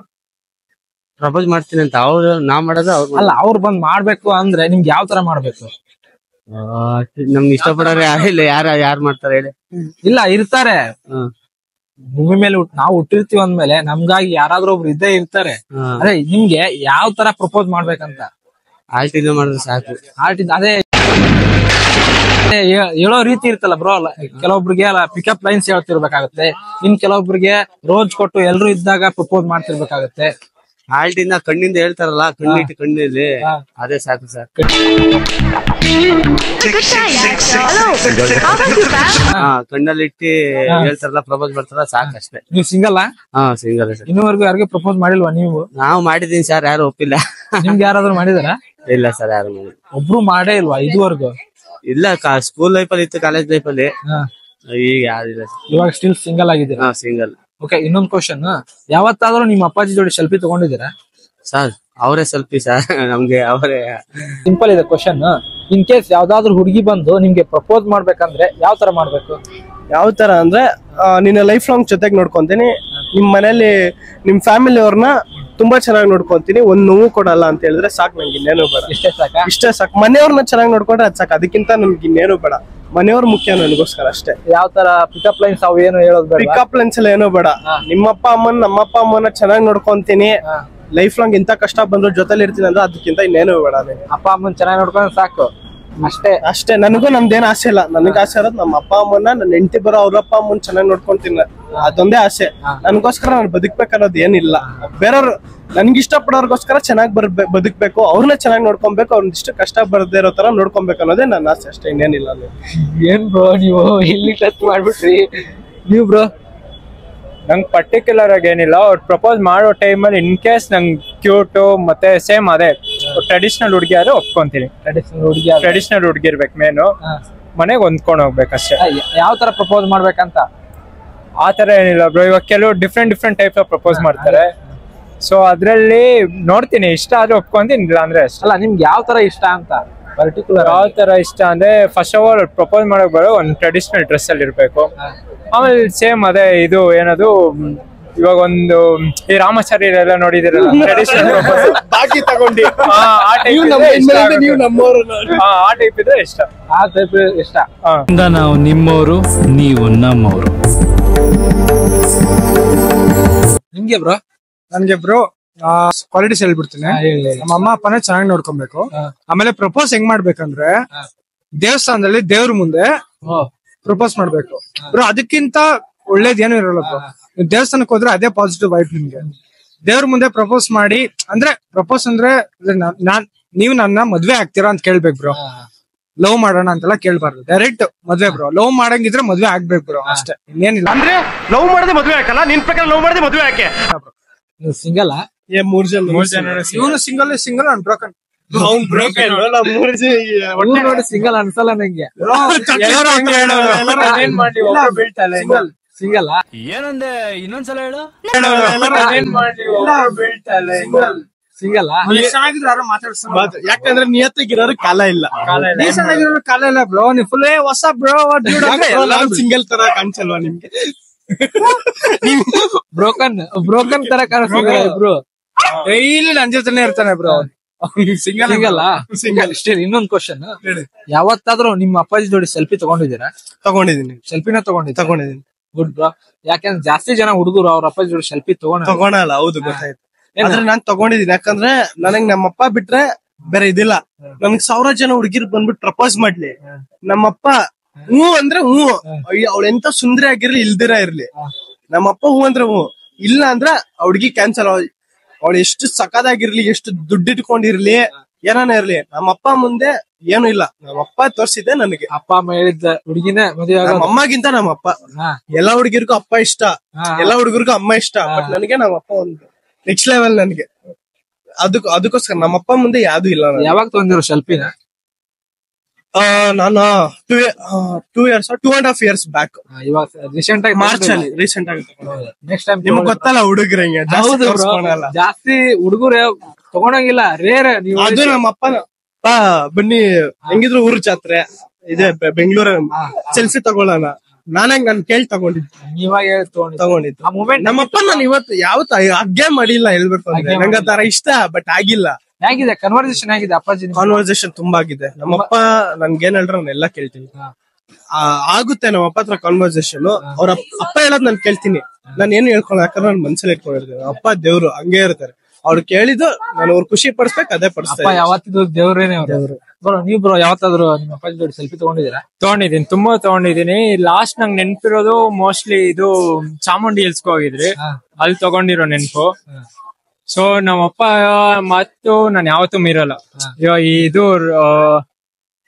ಪ್ರಪೋಸ್ ಮಾಡ್ತೀನಿ ಅಂತ ಅವ್ರು ನಾ ಮಾಡೋದು ಅಲ್ಲ, ಅವ್ರು ಬಂದ್ ಮಾಡ್ಬೇಕು ಅಂದ್ರೆ ನಿಮ್ಗೆ ಯಾವ ತರ ಮಾಡ್ಬೇಕು? ನಮ್ಗೆ ಇಷ್ಟಪಡೋರು ಯಾರಿಲ್ಲ, ಯಾರು ಮಾಡ್ತಾರೆ ಹೇಳಿ? ಇಲ್ಲ, ಇರ್ತಾರೆ. ಭೂಮಿ ಮೇಲೆ ನಾವು ಹುಟ್ಟಿರ್ತೀವಿ ಅಂದ್ಮೇಲೆ ನಮ್ಗಾಗಿ ಯಾರಾದ್ರೂ ಒಬ್ರು ಇದ್ದೇ ಇರ್ತಾರೆ. ಅದೇ ನಿಮ್ಗೆ ಯಾವ ತರ ಪ್ರಪೋಸ್ ಮಾಡ್ಬೇಕಂತ? ಆಲ್ಟಿಂದ ಮಾಡಿದ್ರೆ ಸಾಕು. ಅದೇ ಹೇಳೋ ರೀತಿ ಇರ್ತಲ್ಲ ಬ್ರೋ. ಕೆಲವೊಬ್ರಿಗೆ ಪಿಕಪ್ ಲೈನ್ಸ್ ಹೇಳ್ತಿರ್ಬೇಕಾಗತ್ತೆ, ಇನ್ ಕೆಲವೊಬ್ರಿಗೆ ರೋಜ್ ಕೊಟ್ಟು ಎಲ್ರು ಇದ್ದಾಗ ಪ್ರಪೋಸ್ ಮಾಡ್ತಿರ್ಬೇಕಾಗತ್ತೆ. ಆಲ್ಟಿಂದ ಕಣ್ಣಿಂದ ಹೇಳ್ತಾರಲ್ಲ, ಕಣ್ಣಿಟ್ಟು ಕಣ್ಣಲ್ಲಿ ಅದೇ ಸಾಕು ಸರ್. ಕಣ್ಣಲ್ಲಿಟ್ಟು ಹೇಳ್ತಾರಲ್ಲ, ಪ್ರಪೋಸ್ ಮಾಡ್ತಾರ, ಸಾಕಷ್ಟೇ. ನೀವು ಸಿಂಗಲ್? Single sir. ಇನ್ನೂವರೆಗೂ ಯಾರಿಗೆ ಪ್ರಪೋಸ್ ಮಾಡಿಲ್ವಾ ನೀವು? ನಾವು ಮಾಡಿದೀನಿ ಸರ್, ಯಾರು ಒಪ್ಪಿಲ್ಲ. ನಿಮ್ಗೆ ಯಾರಾದ್ರೂ ಮಾಡಿದಾರ? ಇಲ್ಲ ಸರ್, ಯಾರು ಮಾಡಿಲ್ಲ. ಒಬ್ರು ಮಾಡೇ ಇಲ್ವಾ ಇದುವರೆಗೂ? ಇಲ್ಲ, ಸ್ಕೂಲ್ ಲೈಫ್ ಅಲ್ಲಿ ಇತ್ತು, ಕಾಲೇಜ್ ಲೈಫ್ ಅಲ್ಲಿ. ಈಗ ಯಾರಿಲ್ಲ. ಇವಾಗ ಸ್ಟಿಲ್ ಸಿಂಗಲ್ ಆಗಿದ್ದೀರಾ? ಸಿಂಗಲ್. ಓಕೆ, ಇನ್ನೊಂದ್ ಕ್ವಶನ್. ಯಾವತ್ತಾದ್ರೂ ನಿಮ್ಮ ಅಪ್ಪಾಜಿ ಜೋಡಿ ಸೆಲ್ಫಿ ತಗೊಂಡಿದ್ದೀರಾ? ಸರ್ ಅವರೇ ಸೆಲ್ಫಿ ಸರ್, ನಮ್ಗೆ ಅವರೇ. ಸಿಂಪಲ್ ಇದೆ ಕ್ವಶನ್. ಇನ್ ಕೇಸ್ ಯಾವ್ದಾದ್ರು ಹುಡುಗಿ ಬಂದು ನಿಮ್ಗೆ ಪ್ರಪೋಸ್ ಮಾಡ್ಬೇಕಂದ್ರೆ ಯಾವ ತರ ಮಾಡ್ಬೇಕು? ಯಾವ ತರ ಅಂದ್ರೆ, ನಿನ್ನ ಲೈಫ್ ಲಾಂಗ್ ಜೊತೆಗೆ ನೋಡ್ಕೊಂತೀನಿ, ನಿಮ್ ಮನೇಲಿ ನಿಮ್ ಫ್ಯಾಮಿಲಿ ಅವ್ರನ್ನ ತುಂಬಾ ಚೆನ್ನಾಗಿ ನೋಡ್ಕೊಂತೀನಿ, ಒಂದ್ ನೋವು ಕೊಡಲ್ಲ ಅಂತ ಹೇಳಿದ್ರೆ ಸಾಕು, ನಂಗೆ ಇನ್ನೇನು ಬೇಡ. ಇಷ್ಟೇ ಸಾಕು. ಮನೆಯವ್ರನ್ನ ಚೆನ್ನಾಗಿ ನೋಡ್ಕೊಂಡ್ರೆ ಅದ್ ಸಾಕು, ಅದಕ್ಕಿಂತ ನನ್ಗೆ ಇನ್ನೇನು ಬೇಡ. ಮನೆಯವ್ರ ಮುಖ್ಯ ನನಗೋಸ್ಕರ ಅಷ್ಟೇ. ಯಾವ ತರ ಪಿಕಪ್ ಲೈನ್ಸ್ ಅವು ಏನು ಹೇಳೋದು ಬೇಡ? ಪಿಕಪ್ ಲೈನ್ಸ್ ಎಲ್ಲ ಏನೋ ಬೇಡ. ನಿಮ್ಮಪ್ಪ ಅಮ್ಮನ್ ನಮ್ಮಪ್ಪ ಅಮ್ಮನ ಚೆನ್ನಾಗಿ ನೋಡ್ಕೊಂತೀನಿ, ಲೈಫ್ ಲಾಂಗ್ ಇಂತ ಕಷ್ಟ ಬಂದ್ರು ಜೊತೆಲಿ ಇರ್ತೀನಿ ಅಂದ್ರೆ ಅದಕ್ಕಿಂತ ಇನ್ನೇನು ಬೇಡ. ಅಪ್ಪ ಅಮ್ಮನ್ ಚೆನ್ನಾಗಿ ನೋಡ್ಕೊಂಡ್ರೆ ಸಾಕು, ಅಷ್ಟೇ. ನನಗೂ ನಮ್ದೇನ್ ಆಸೆ ಇಲ್ಲ. ನನಗೆ ಆಸೆ ಇರೋದು ನಮ್ಮ ಅಪ್ಪ ಅಮ್ಮನ, ನನ್ನ ಹೆಂಡತಿ ಬರೋ ಅವ್ರಪ್ಪ ಅಮ್ಮನ್ ಚೆನ್ನಾಗಿ ನೋಡ್ಕೊಂತೀನಿ, ಅದೊಂದೇ ಆಸೆ. ನನ್ಗೋಸ್ಕರ ನಾನು ಬದುಕ್ಬೇಕನ್ನೋದು ಏನಿಲ್ಲ. ಬೇರೆಯವ್ರು ನನ್ಗೆ ಇಷ್ಟಪಡೋರ್ಗೋಸ್ಕರ ಚೆನ್ನಾಗಿ ಬದುಕ್ಬೇಕು, ಅವ್ರನ್ನ ಚೆನ್ನಾಗಿ ನೋಡ್ಕೊಬೇಕು, ಅವ್ರನ್ನ ಇಷ್ಟು ಕಷ್ಟ ಬರದೇ ಇರೋ ತರ ನೋಡ್ಕೊಬೇಕು ಅನ್ನೋದೇ ನನ್ನ ಆಸೆ ಅಷ್ಟೇ, ಇನ್ನೇನಿಲ್ಲ. ಏನ್ ಬ್ರೋ ನೀವು ಇಲ್ಲಿ ಟಚ್ ಮಾಡ್ಬಿಟ್ರಿ ನೀವು ಬ್ರೋ? ನಂಗೆ ಪರ್ಟಿಕ್ಯುಲರ್ ಆಗಿ ಏನಿಲ್ಲ. ಅವ್ರು ಪ್ರಪೋಸ್ ಮಾಡೋ ಟೈಮಲ್ಲಿ ಇನ್ ಕೇಸ್ ನಂಗೆ ಕ್ಯೂಟು ಮತ್ತೆ ಸೇಮ್ ಅದೇ ಟ್ರೆಡಿಷನಲ್ ಹುಡುಗಿ ಆದ್ರೆ ಒಪ್ಕೊಂತೀನಿ. ಟ್ರೆಡಿಷನಲ್ ಹುಡುಗಿ ಇರ್ಬೇಕು ಮೇನು, ಮನೆಗೆ ಹೊಂದ್ಕೊಂಡು ಹೋಗ್ಬೇಕಷ್ಟೇ. ಯಾವ ತರ ಪ್ರಪೋಸ್ ಮಾಡ್ಬೇಕಂತ? ಆ ತರ ಏನಿಲ್ಲ ಬ್ರೋ. ಇವಾಗ ಕೆಲವು ಡಿಫ್ರೆಂಟ್ ಟೈಪ್ ಆಫ್ ಪ್ರಪೋಸ್ ಮಾಡ್ತಾರೆ, ಸೊ ಅದ್ರಲ್ಲಿ ನೋಡ್ತೀನಿ, ಇಷ್ಟ ಆದ್ರೆ ಒಪ್ಕೊಂತೀನಿ, ಇಲ್ಲ ಅಂದ್ರೆ ಅಷ್ಟೇ. ಅಲ್ಲ, ನಿಮ್ಗೆ ಯಾವ ತರ ಇಷ್ಟ ಅಂತ ಪರ್ಟಿಕ್ಯುಲರ್? ಯಾವ ತರ ಇಷ್ಟ ಅಂದ್ರೆ, ಫಸ್ಟ್ ಆಫ್ ಆಲ್ ಪ್ರಪೋಸ್ ಮಾಡಕ್ ಬರೋ ಒಂದು ಟ್ರೆಡಿಷನಲ್ ಡ್ರೆಸ್ ಅಲ್ಲಿ ಇರ್ಬೇಕು. ಆಮೇಲೆ ಸೇಮ್ ಅದೇ ಇದು ಏನದು, ಇವಾಗ ಒಂದು ಈ ರಾಮಾಚಾರ್ಯರೆಲ್ಲ ನೋಡಿದಿರಲ್ಲ, ಟ್ರೆಡಿಷನಲ್ ಬಾಕಿ ತಗೊಂಡಿ ಆ ಟೈಪ್ ಇದ್ರೆ ಇಷ್ಟ. ಆ ಟೈಪ್ ಇಷ್ಟ. ನಾವು ನಿಮ್ಮವರು, ನೀವು ನಮ್ಮವರು. ನಿಮ್ಗೆ ಬ್ರೋ? ನನ್ಗೆ ಬ್ರೋ ಕ್ವಾಲಿಟೀಸ್ ಹೇಳ್ಬಿಡ್ತೀನಿ. ನಮ್ಮ ಅಮ್ಮ ಅಪ್ಪನೇ ಚೆನ್ನಾಗಿ ನೋಡ್ಕೊಬೇಕು. ಆಮೇಲೆ ಪ್ರಪೋಸ್ ಹೆಂಗ್ ಮಾಡ್ಬೇಕಂದ್ರೆ, ದೇವಸ್ಥಾನದಲ್ಲಿ ದೇವ್ರ ಮುಂದೆ ಪ್ರಪೋಸ್ ಮಾಡ್ಬೇಕು ಬ್ರೋ. ಅದಕ್ಕಿಂತ ಒಳ್ಳೇದ್ ಏನು ಇರಲ್ಲ ಬ್ರೋ. ದೇವಸ್ಥಾನಕ್ಕೆ ಹೋದ್ರೆ ಅದೇ ಪಾಸಿಟಿವ್ ವೈಬ್ ನಿಮ್ಗೆ. ದೇವ್ರ ಮುಂದೆ ಪ್ರಪೋಸ್ ಮಾಡಿ, ಅಂದ್ರೆ ಪ್ರಪೋಸ್ ಅಂದ್ರೆ ನೀವು ನನ್ನ ಮದ್ವೆ ಆಗ್ತೀರಾ ಅಂತ ಕೇಳ್ಬೇಕು ಬ್ರೋ. ಲವ್ ಮಾಡೋಣ ಅಂತೆಲ್ಲ ಕೇಳ್ಬಾರ್ದು, ಡೈರೆಕ್ಟ್ ಮದ್ವೆ ಬ್ರೋ. ಲವ್ ಮಾಡಂಗಿದ್ರೆ ಮದ್ವೆ ಆಗ್ಬೇಕು ಬ್ರೋ, ಅಷ್ಟೇ, ಇನ್ನೇನಿಲ್ಲ. ಅಂದ್ರೆ ಲವ್ ಮಾಡದೆ ಮದ್ವೆ ಹಾಕಲ್ಲ, ನಿನ್ ಪ್ರಕಾರ ಲವ್ ಮಾಡದೆ ಮದ್ವೆ ಹಾಕೆ. ನೀವು ಸಿಂಗಲ್? ಮೂರ್ ಜನ. ಇವನು ಸಿಂಗಲ್ ಅಂಡ್ ಬ್ರೋಕನ್. ನೋಡಿ ಸಿಂಗಲ್ ಅನ್ಸಲ್ಲ ನಂಗೆ. ಸಿಂಗಲ್ ಏನಂದೆ, ಇನ್ನೊಂದ್ಸಲ ಹೇಳು. ಸಿಂಗಲ್ ಯಾಕಂದ್ರೆ ನಿಯತ್ತಿಗಿರೋರು ಕಾಲ ಇಲ್ಲ, ಕಾಲ ಇಲ್ಲ ಬ್ರೋ. ನೀವು ಫುಲ್ ಹೊಸ ಬ್ರೋ. ಸಿಂಗಲ್ ತರ ಕಾಣಿಸಲ್ವಾ ನಿಮ್ಗೆ? ಬ್ರೋಕನ್ ತರ ಕಾಣಿಸ್ತಿದೆ ಬ್ರೋ. ಡೈಲಿ ನನ್ ಜೊತೆನೆ ಇರ್ತಾನೆ ಬ್ರೋ. Single still. ಇನ್ನೊಂದ್ ಕ್ವಶನ್, ಯಾವತ್ತಾದ್ರೂ ನಿಮ್ಮ ಅಪ್ಪಾಜಿ ಜೋಡಿ ಸೆಲ್ಫಿ ತಗೊಂಡಿದ್ದೀರಾ? ತಗೊಂಡಿದ್ದೀನಿ. ಸೆಲ್ಫಿನ ತಗೊಂಡಿದ್ದೀನಿ. Good bro. ಯಾಕಂದ್ರೆ ಜಾಸ್ತಿ ಜನ ಹುಡುಗರು ಅವ್ರ ಅಪ್ಪಾಜಿ ಜೋಡಿ ಸೆಲ್ಫಿ ತಗೊಳಲ್ಲ. ಹೌದು, ಗೊತ್ತಾಯ್ತು. ಆದ್ರೆ ನಾನ್ ತಗೊಂಡಿದ್ದೀನಿ. ಯಾಕಂದ್ರೆ ನನಗ್ ನಮ್ಮಪ್ಪ ಬಿಟ್ರೆ ಬೇರೆ ಇದಿಲ್ಲ. ನನ್ಗ್ 1000 ಜನ ಹುಡುಗಿರ್ ಬಂದ್ಬಿಟ್ಟು ಪ್ರಪೋಸ್ ಮಾಡ್ಲಿ, ನಮ್ಮಪ್ಪ ಹೂ ಅಂದ್ರೆ ಹೂ. ಅವಳು ಎಂತ ಸುಂದರಿ ಆಗಿರ್ಲಿ, ಇಲ್ದಿರ ಇರ್ಲಿ, ನಮ್ಮಪ್ಪ ಹೂ ಅಂದ್ರೆ ಹೂ, ಇಲ್ಲ ಅಂದ್ರ ಹುಡುಗಿ ಕ್ಯಾನ್ಸಲ್. ಅವಳು ಎಷ್ಟು ಸಕದಾಗಿರ್ಲಿ, ಎಷ್ಟು ದುಡ್ಡಿಟ್ಕೊಂಡಿರ್ಲಿ, ಏನಾನ ಇರ್ಲಿ, ನಮ್ಮಪ್ಪ ಮುಂದೆ ಏನು ಇಲ್ಲ. ನಮ್ಮಪ್ಪ ತೋರ್ಸಿದ್ದೆ ನನಗೆ. ಅಪ್ಪ ಅಮ್ಮ ಹೇಳಿದ್ದ ಹುಡುಗಿನೇ ಮದುವೆ. ಅಮ್ಮಗಿಂತ ನಮ್ಮಪ್ಪ. ಎಲ್ಲಾ ಹುಡುಗಿರ್ಗೂ ಅಪ್ಪ ಇಷ್ಟ, ಎಲ್ಲಾ ಹುಡುಗರಿಗೂ ಅಮ್ಮ ಇಷ್ಟ. ಬಟ್ ನನಗೆ ನಮ್ಮಪ್ಪ ಒಂದು ನೆಕ್ಸ್ಟ್ ಲೆವೆಲ್. ನನಗೆ ಅದಕ್ಕೋಸ್ಕರ ನಮ್ಮಪ್ಪ ಮುಂದೆ ಯಾವ್ದು ಇಲ್ಲ ನಾನು. ಯಾವಾಗ ತಗೊಂಡಿರೋ ಸೆಲ್ಫಿನ? ನಾನು 2.5 years ಬ್ಯಾಕ್. ಇವಾಗ ರೀಸೆಂಟ್ ಆಗಿ ಮಾರ್ಚ್ ಅಲ್ಲಿ ರೀಸೆಂಟ್ ಆಗಿ. ನೆಕ್ಸ್ಟ್ ಟೈಮ್ ನಿಮ್ಗೆ ಗೊತ್ತಲ್ಲ ಹುಡುಗರಂಗೆ ಜಾಸ್ತಿ ಹುಡುಗರು ತಗೊಂಡಂಗಿಲ್ಲ, ರೇರ್. ಅದು ನಮ್ಮಪ್ಪ ಬನ್ನಿ ಹೆಂಗಿದ್ರು ಊರು ಜಾತ್ರೆ ಇದೆ ಬೆಂಗಳೂರ, ಸೆಲ್ಫಿ ತಗೊಳ್ಳೋಣ. ನಾನ್ ಕೇಳಿ ತಗೊಂಡಿದ್ದು. ಆ ಮೂಮೆಂಟ್ ನಮ್ಮಪ್ಪ ನಾನು ಯಾವತ್ತು ಅಗ್ಗೆ ಮಾಡಿಲ್ಲ ಹೇಳ್ಬೇಕು ಅಂದ್ರೆ. ನಂಗೆ ಆ ತರ ಇಷ್ಟ, ಬಟ್ ಆಗಿಲ್ಲ. ಹೇಗಿದೆ ಕನ್ವರ್ಸೇಷನ್? ಆಗಿದೆ ಅಪ್ಪಾಜಿ ಕಾನ್ವರ್ಸೇಷನ್ ತುಂಬಾ ಆಗಿದೆ. ನಮ್ಮಪ್ಪ ನನ್ಗೇನ್ ಹೇಳ್ರ ನಾನು ಎಲ್ಲಾ ಕೇಳ್ತೀನಿ. ಆಗುತ್ತೆ ನಮ್ಮಪ್ಪ ಹತ್ರ ಕಾನ್ವರ್ಸೇಷನ್. ಅವ್ರ ಅಪ್ಪ ಹೇಳೋದ್ ನಾನು ಕೇಳ್ತೀನಿ. ನಾನು ಏನು ಹೇಳ್ಕೊಳ್ಳೋ, ಯಾಕಂದ್ರೆ ನಾನು ಮನ್ಸಲ್ಲಿ ಇಟ್ಕೊಂಡಿರ್ತೀನಿ. ಅಪ್ಪ ದೇವ್ರು ಹಂಗೆ ಇರ್ತಾರೆ. ಅವ್ರು ಕೇಳಿದ್ದು ನಾನು ಅವ್ರು ಖುಷಿ ಪಡಿಸ್ಬೇಕು, ಅದೇ ಪಡಿಸ್ತಾರೆ. ಯಾವತ್ತಿದ್ರು ದೇವ್ರೇನೆ ಅವ್ರು. ನೀವು ಬ್ರೋ ಯಾವತ್ತಾದ್ರು ನಿಮ್ಮ ಅಪ್ಪಾಜಿ ಜೋಡಿ ಸೆಲ್ಫಿ ತಗೊಂಡಿದ್ದೀರಾ? ತಗೊಂಡಿದ್ದೀನಿ, ತುಂಬಾ ತಗೊಂಡಿದ್ದೀನಿ. ಲಾಸ್ಟ್ ನಂಗೆ ನೆನ್ಪಿರೋದು ಮೋಸ್ಟ್ಲಿ ಇದು ಚಾಮುಂಡಿ ಹಿಲ್ಸ್ಗೆ ಹೋಗಿದ್ರಿ, ಅಲ್ಲಿ ತಗೊಂಡಿರೋ ನೆನ್ಪು. ಸೊ ನಮ್ಮಪ್ಪ ಮತ್ತು ನಾನು ಯಾವತ್ತೂ ಮೀರಲ್ಲ. ಇವಾಗ ಇದು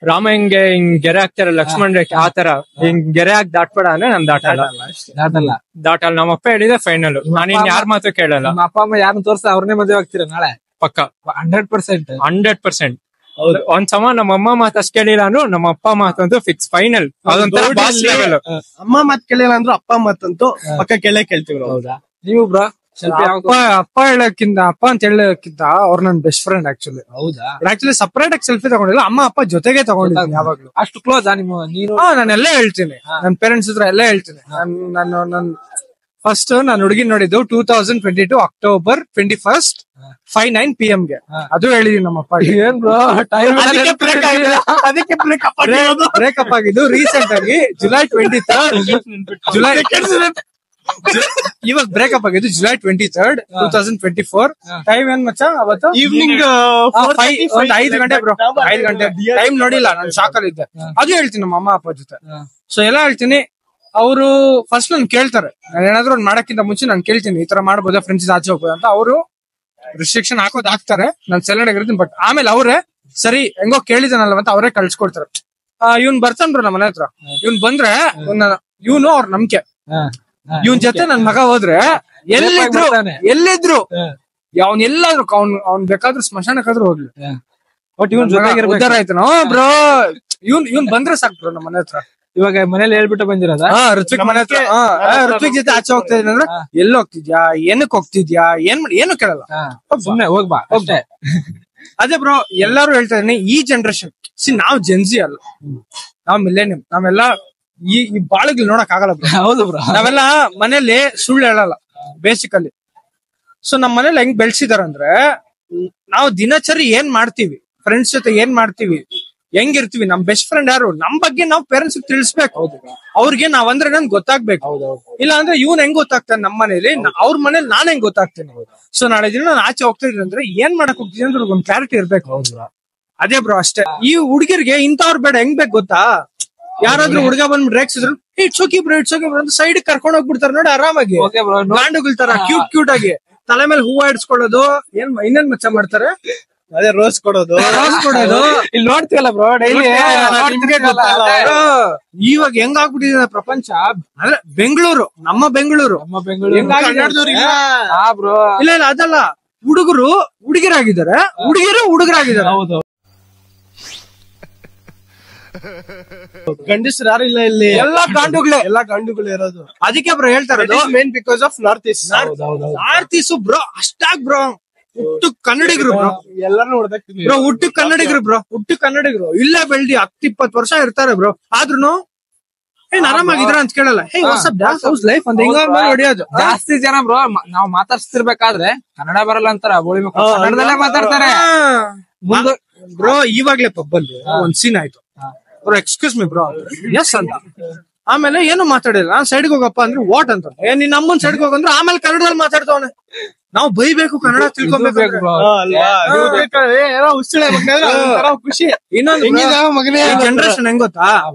ರಾಮ ಹಿಂಗೆ ಗೆರೆ ಹಾಕ್ತಾರ ಲಕ್ಷ್ಮಣ್ ರೇಖೆ ಆತರ ಹಿಂಗ್ ಗೆರೆ ಹಾಕಿ ದಾಟ್ಬೇಡ ಅಂದ್ರೆ ನಾನು ದಾಟಲ್ಲ. ನಮ್ಮಪ್ಪ ಹೇಳಿದೆ ಫೈನಲ್. ನಾನು ಇನ್ ಯಾರ ಮಾತು ಕೇಳಲ್ಲ. ನಿಮ್ಮ ಅಪ್ಪ ಅಮ್ಮ ಯಾರನ್ನ ತೋರ್ಸ ಅವ್ರನ್ನೇ ಮದುವೆ ಆಗ್ತೀರಾ ನಾಳೆ? ಪಕ್ಕ 100%. ಒಂದ್ಸಮ ನಮ್ಮಮ್ಮ ಮಾತು ಅಷ್ಟ್ ಕೇಳಿಲ್ಲ ಅಂದ್ರು ನಮ್ಮ ಅಪ್ಪ ಮಾತಂತೂ ಫಿಕ್ಸ್ ಫೈನಲ್. ಅದೊಂಥರ ಬಾಸ್ ಲೆವೆಲ್. ಅಮ್ಮ ಮಾತ್ ಕೇಳಿಲ್ಲ ಅಂದ್ರು ಅಪ್ಪ ಮಾತಂತೂ ಪಕ್ಕ ಕೇಳ್ತೀವಿ. ಹೌದಾ? ನೀವು ಬ್ರೋ ಅಪ್ಪ ಹೇಳಕ್ಕಿಂತ, ಅಪ್ಪ ಅಂತ ಹೇಳಕ್ಕಿಂತ ಅವ್ರ ನನ್ ಬೆಸ್ಟ್ ಫ್ರೆಂಡ್ ಆಕ್ಚುಲಿ. ಹೌದಾ? ಆಕ್ಚುಲಿ ಸಪರೇಟ್ ಆಗಿ ಸೆಲ್ಫಿ ತಗೊಂಡಿಲ್ಲ, ಅಮ್ಮ ಅಪ್ಪ ಜೊತೆಗೆ ತಗೊಂಡಿದ್ದೀನಿ ಯಾವಾಗ್ಲೂ. ಅಷ್ಟು ಕ್ಲೋಸ್ ನಿಮ್ಮ ನೀನು? ನಾನೆಲ್ಲ ಹೇಳ್ತೀನಿ, ನನ್ ಪೇರೆಂಟ್ಸ್ ಹತ್ರ ಎಲ್ಲ ಹೇಳ್ತೀನಿ. ನಾನು ಫಸ್ಟ್ ನಾನು ಹುಡುಗಿನ ನೋಡಿದ್ದು 2022 October 21st 5:09 PM ಗೆ. ಅದು ಹೇಳಿದೀನಿ ನಮ್ಮಪ್ಪ. ಏನ್ ಬ್ರೋ ಟೈಮ್ ಅದಕ್ಕೆ ಬ್ರೇಕಪ್ ಆಗಿದ್ದು ರೀಸೆಂಟ್ ಆಗಿ July 23rd. ಇವಾಗ ಬ್ರೇಕಪ್ ಆಗಿದ್ದು July 23rd 2024. ಟೈಮ್ ಏನ್ ಮಚ್ಚ ಅವತ್ತು ಈವ್ನಿಂಗ್ 5 ಗಂಟೆ ಬ್ರೋ. 5 ಗಂಟೆ ಟೈಮ್ ನೋಡಿಲ್ಲ, ನಾನು ಶಾಕ್ ಅಲ್ಲಿ ಇದ್ದೆ. ಅದು ಹೇಳ್ತೀನಿ ನಮ್ಮ ಅಮ್ಮ ಅಪ್ಪ ಜೊತೆ. ಸೊ ಎಲ್ಲ ಹೇಳ್ತೀನಿ. ಅವರು ಫಸ್ಟ್ ನನ್ ಕೇಳ್ತಾರೆ, ನಾನು ಏನಾದ್ರು ಒಂದ್ ಮಾಡಕ್ಕಿಂತ ಮುಂಚೆ ನಾನು ಕೇಳ್ತೀನಿ, ಈ ತರ ಮಾಡ್ಬೋದಾ, ಫ್ರೆಂಡ್ಸ್ ಆಚೆ ಹೋಗ್ಬೋದು ಅಂತ. ಅವರು ರಿಸ್ಟ್ರಿಕ್ಷನ್ ಹಾಕ್ತಾರೆ, ನಾನು ಸೈಲೆಂಟ್ ಆಗಿರ್ತೀನಿ. ಬಟ್ ಆಮೇಲೆ ಅವ್ರೆ ಸರಿ ಹೆಂಗೋ ಕೇಳಿದಾನಲ್ವ ಅಂತ ಅವರೇ ಕಳ್ಸಿಕೊಡ್ತಾರೆ. ಇವ್ನ್ ಬರ್ತಾನ್ ಬ್ರೋ ನಮ್ಮ ಮನೆ ಹತ್ರ. ಇವ್ನ್ ಬಂದ್ರೆ ಇವನು ಅವ್ರ ನಂಬಿಕೆ. ಇವನ್ ಜೊತೆ ನನ್ ಮಗ ಹೋದ್ರೆ ಎಲ್ಲಿದ್ರು ಅವ್ನ್ ಎಲ್ಲಾದ್ರು ಅವ್ನ್ ಬೇಕಾದ್ರೂ ಸ್ಮಶಾನಕ್ಕಾದ್ರೂ ಹೋಗ್ಲಿ, ಬಟ್ ಇವನ್ ಉದ್ದಾರ ಆಯ್ತಾನ ಬ್ರೋ. ಇವ್ನ್ ಬಂದ್ರೆ ಸಾಕು ಬ್ರೋ ನಮ್ಮ ಮನೆ ಹತ್ರ. ಇವಾಗ ಮನೇಲಿ ಹೇಳ್ಬಿಟ್ಟು ಬಂದಿರೋದ? ಋತ್ವಿಕ್ ಮನೆ ಹತ್ರ. ಋತ್ವಿಕ್ ಜೊತೆ ಆಚೆ ಹೋಗ್ತಾ ಇದ್ದೀನಿ ಅಂದ್ರೆ ಎಲ್ಲಿ ಹೋಗ್ತಿದ್ಯಾ, ಏನಕ್ ಹೋಗ್ತಿದ್ಯಾ, ಏನು ಕೇಳಲ್ಲ, ಸುಮ್ನೆ ಹೋಗ್ಬಾ ಅಷ್ಟೇ. ಅದೇ ಬ್ರೋ ಎಲ್ಲಾರು ಹೇಳ್ತಾ ಇದೀನಿ, ಈ ಜನರೇಷನ್ ನಾವ್ ಜೆನ್ಜಿ ಅಲ್ಲ, ನಾವ್ ಮಿಲೇನಿಯಂ. ನಾವೆಲ್ಲ ಈ ಬಾಳಗ್ಲಿ ನೋಡಕ್ ಆಗಲ್ಲ ಬ್ರೋ. ಹೌದು ಬ್ರೋ. ನಾವೆಲ್ಲ ಮನೇಲಿ ಸುಳ್ಳು ಹೇಳಲ್ಲ ಬೇಸಿಕಲಿ. ಸೊ ನಮ್ ಮನೇಲಿ ಹೆಂಗ್ ಬೆಳ್ಸಿದಾರಂದ್ರೆ, ನಾವು ದಿನಚರಿ ಏನ್ ಮಾಡ್ತೀವಿ, ಫ್ರೆಂಡ್ಸ್ ಜೊತೆ ಏನ್ ಮಾಡ್ತೀವಿ, ಹೆಂಗಿರ್ತೀವಿ, ನಮ್ ಬೆಸ್ಟ್ ಫ್ರೆಂಡ್ ಯಾರು, ನಮ್ ಬಗ್ಗೆ ನಾವ್ ಪೇರೆಂಟ್ಸ್ ತಿಳಿಸ್ಬೇಕು. ಅವ್ರಿಗೆ ನಾವ್ ಅಂದ್ರೆ ನನ್ ಗೊತ್ತಾಗ್ಬೇಕು. ಇಲ್ಲ ಅಂದ್ರೆ ಇವ್ನ್ ಹೆಂಗ್ ಗೊತ್ತಾಗ್ತಾನೆ ನಮ್ಮ ಮನೇಲಿ, ಅವ್ರ ಮನೇಲಿ ನಾನ್ ಹೆಂಗ್ ಗೊತ್ತಾಗ್ತೇನೆ. ಸೊ ನಾಳೆ ದಿನ ನಾನು ಆಚೆ ಹೋಗ್ತಾ ಇದ್ದೀನಿ ಅಂದ್ರೆ ಏನ್ ಮಾಡಕ್ ಹೋಗ್ತೀನಿ ಅಂದ್ರೆ ಒಂದ್ ಕ್ಲಾರಿಟಿ ಇರ್ಬೇಕು. ಅದೇ ಬ್ರೋ ಅಷ್ಟೇ. ಈ ಹುಡುಗಿರ್ಗೆ ಇಂಥವ್ರು ಬೇಡ, ಹೆಂಗ್ ಬೇಕು ಗೊತ್ತಾ, ಯಾರಾದ್ರೂ ಹುಡುಗ ಬಂದ್ಬಿಟ್ಟು ರೇಕ್ಸಿದ್ರು ಇಟ್ಸ್ ಓಕೆ ಬ್ರೋ ಅಂತ ಸೈಡ್ ಕರ್ಕೊಂಡ್ ಹೋಗ್ಬಿಡ್ತಾರೆ ನೋಡಿ ಆರಾಮಾಗಿ. ಗಾಂಡುಗಳ ತರ ಕ್ಯೂಟ್ ಆಗಿ ತಲೆ ಮೇಲೆ ಹೂವ ಇಡ್ಸ್ಕೊಳ್ಳೋದು, ಇನ್ನೇನ್ ಮಚ್ಚ ಮಾಡ್ತಾರೆ, ಅದೇ ರೋಸ್ ಕೊಡೋದು. ಇಲ್ಲಿ ನೋಡ್ತೀವಲ್ಲ ಬ್ರೋ ಡೈಲಿ. ಇವಾಗ ಹೆಂಗ್ ಆಗ್ಬಿಟ್ಟಿದೆ ಪ್ರಪಂಚ ಅಂದ್ರೆ ಬೆಂಗಳೂರು, ನಮ್ಮ ಬೆಂಗಳೂರು ಇಲ್ಲ ಅದಲ್ಲ. ಹುಡುಗರು ಹುಡುಗಿರಾಗಿದ್ದಾರೆ, ಹುಡುಗಿರು ಹುಡುಗರಾಗಿದ್ದಾರೆ. ಗಂಡಸರು ಯಾರು ಇಲ್ಲ ಇಲ್ಲಿ, ಎಲ್ಲಾ ಗಂಡುಗಳೇ ಇರೋದು. ಅದಕ್ಕೆ ಬ್ರೋ ಹೇಳ್ತಾರೆ main because of north east. North east bro ಅಷ್ಟಾಗ್ ಬ್ರೋ ಹುಟ್ಟು ಕನ್ನಡಿಗರು ಬ್ರೋ, ಎಲ್ಲಾರು ಬ್ರೋ ಹುಟ್ಟು ಕನ್ನಡಿಗರು ಇಲ್ಲೇ ಬೆಳ್ದಿ 10-20 ವರ್ಷ ಇರ್ತಾರೆ ಬ್ರೋ. ಆದ್ರೂನು ಏನ್ ಆರಾಮಾಗಿದ್ರ ಅಂತ ಕೇಳಲ್ಲ. ಲೈಫ್ ಅಂತ ಹೊಡಿಯೋದು. ಜಾಸ್ತಿ ಜನ ಬ್ರೋ ನಾವ್ ಮಾತಾಡ್ಸ್ತಿರ್ಬೇಕಾದ್ರೆ ಕನ್ನಡ ಬರಲ್ಲ ಅಂತಾರ, ಕನ್ನಡದಲ್ಲೇ ಮಾತಾಡ್ತಾರೆ ಬ್ರೋ. ಇವಾಗ್ಲೇ ಪಬ್ಬಲ್ಲಿ ಒಂದ್ ಸೀನ್ ಆಯ್ತು bro, excuse me bro, yes ಅಂತ. ಆಮೇಲೆ ಏನು ಮಾತಾಡಿಲ್ಲ, ನಾನ್ ಸೈಡ್ಗೆ ಹೋಗಪ್ಪ ಅಂದ್ರೆ ವಾಟ್ ಅಂತ. ನಿನ್ ಅಮ್ಮನ್ ಸೈಡ್ಗೆ ಹೋಗಂದ್ರೆ ಆಮೇಲೆ ಕನ್ನಡದಲ್ಲಿ ಮಾತಾಡ್ತವನೆ. ನಾವು ಬೈಬೇಕು, ಕನ್ನಡ ತಿಳ್ಕೊಬೇಕು. ಖುಷಿ. ಇನ್ನೊಂದು ಜನರೇಷನ್ ಹೆಂಗ್ ಗೊತ್ತಾ,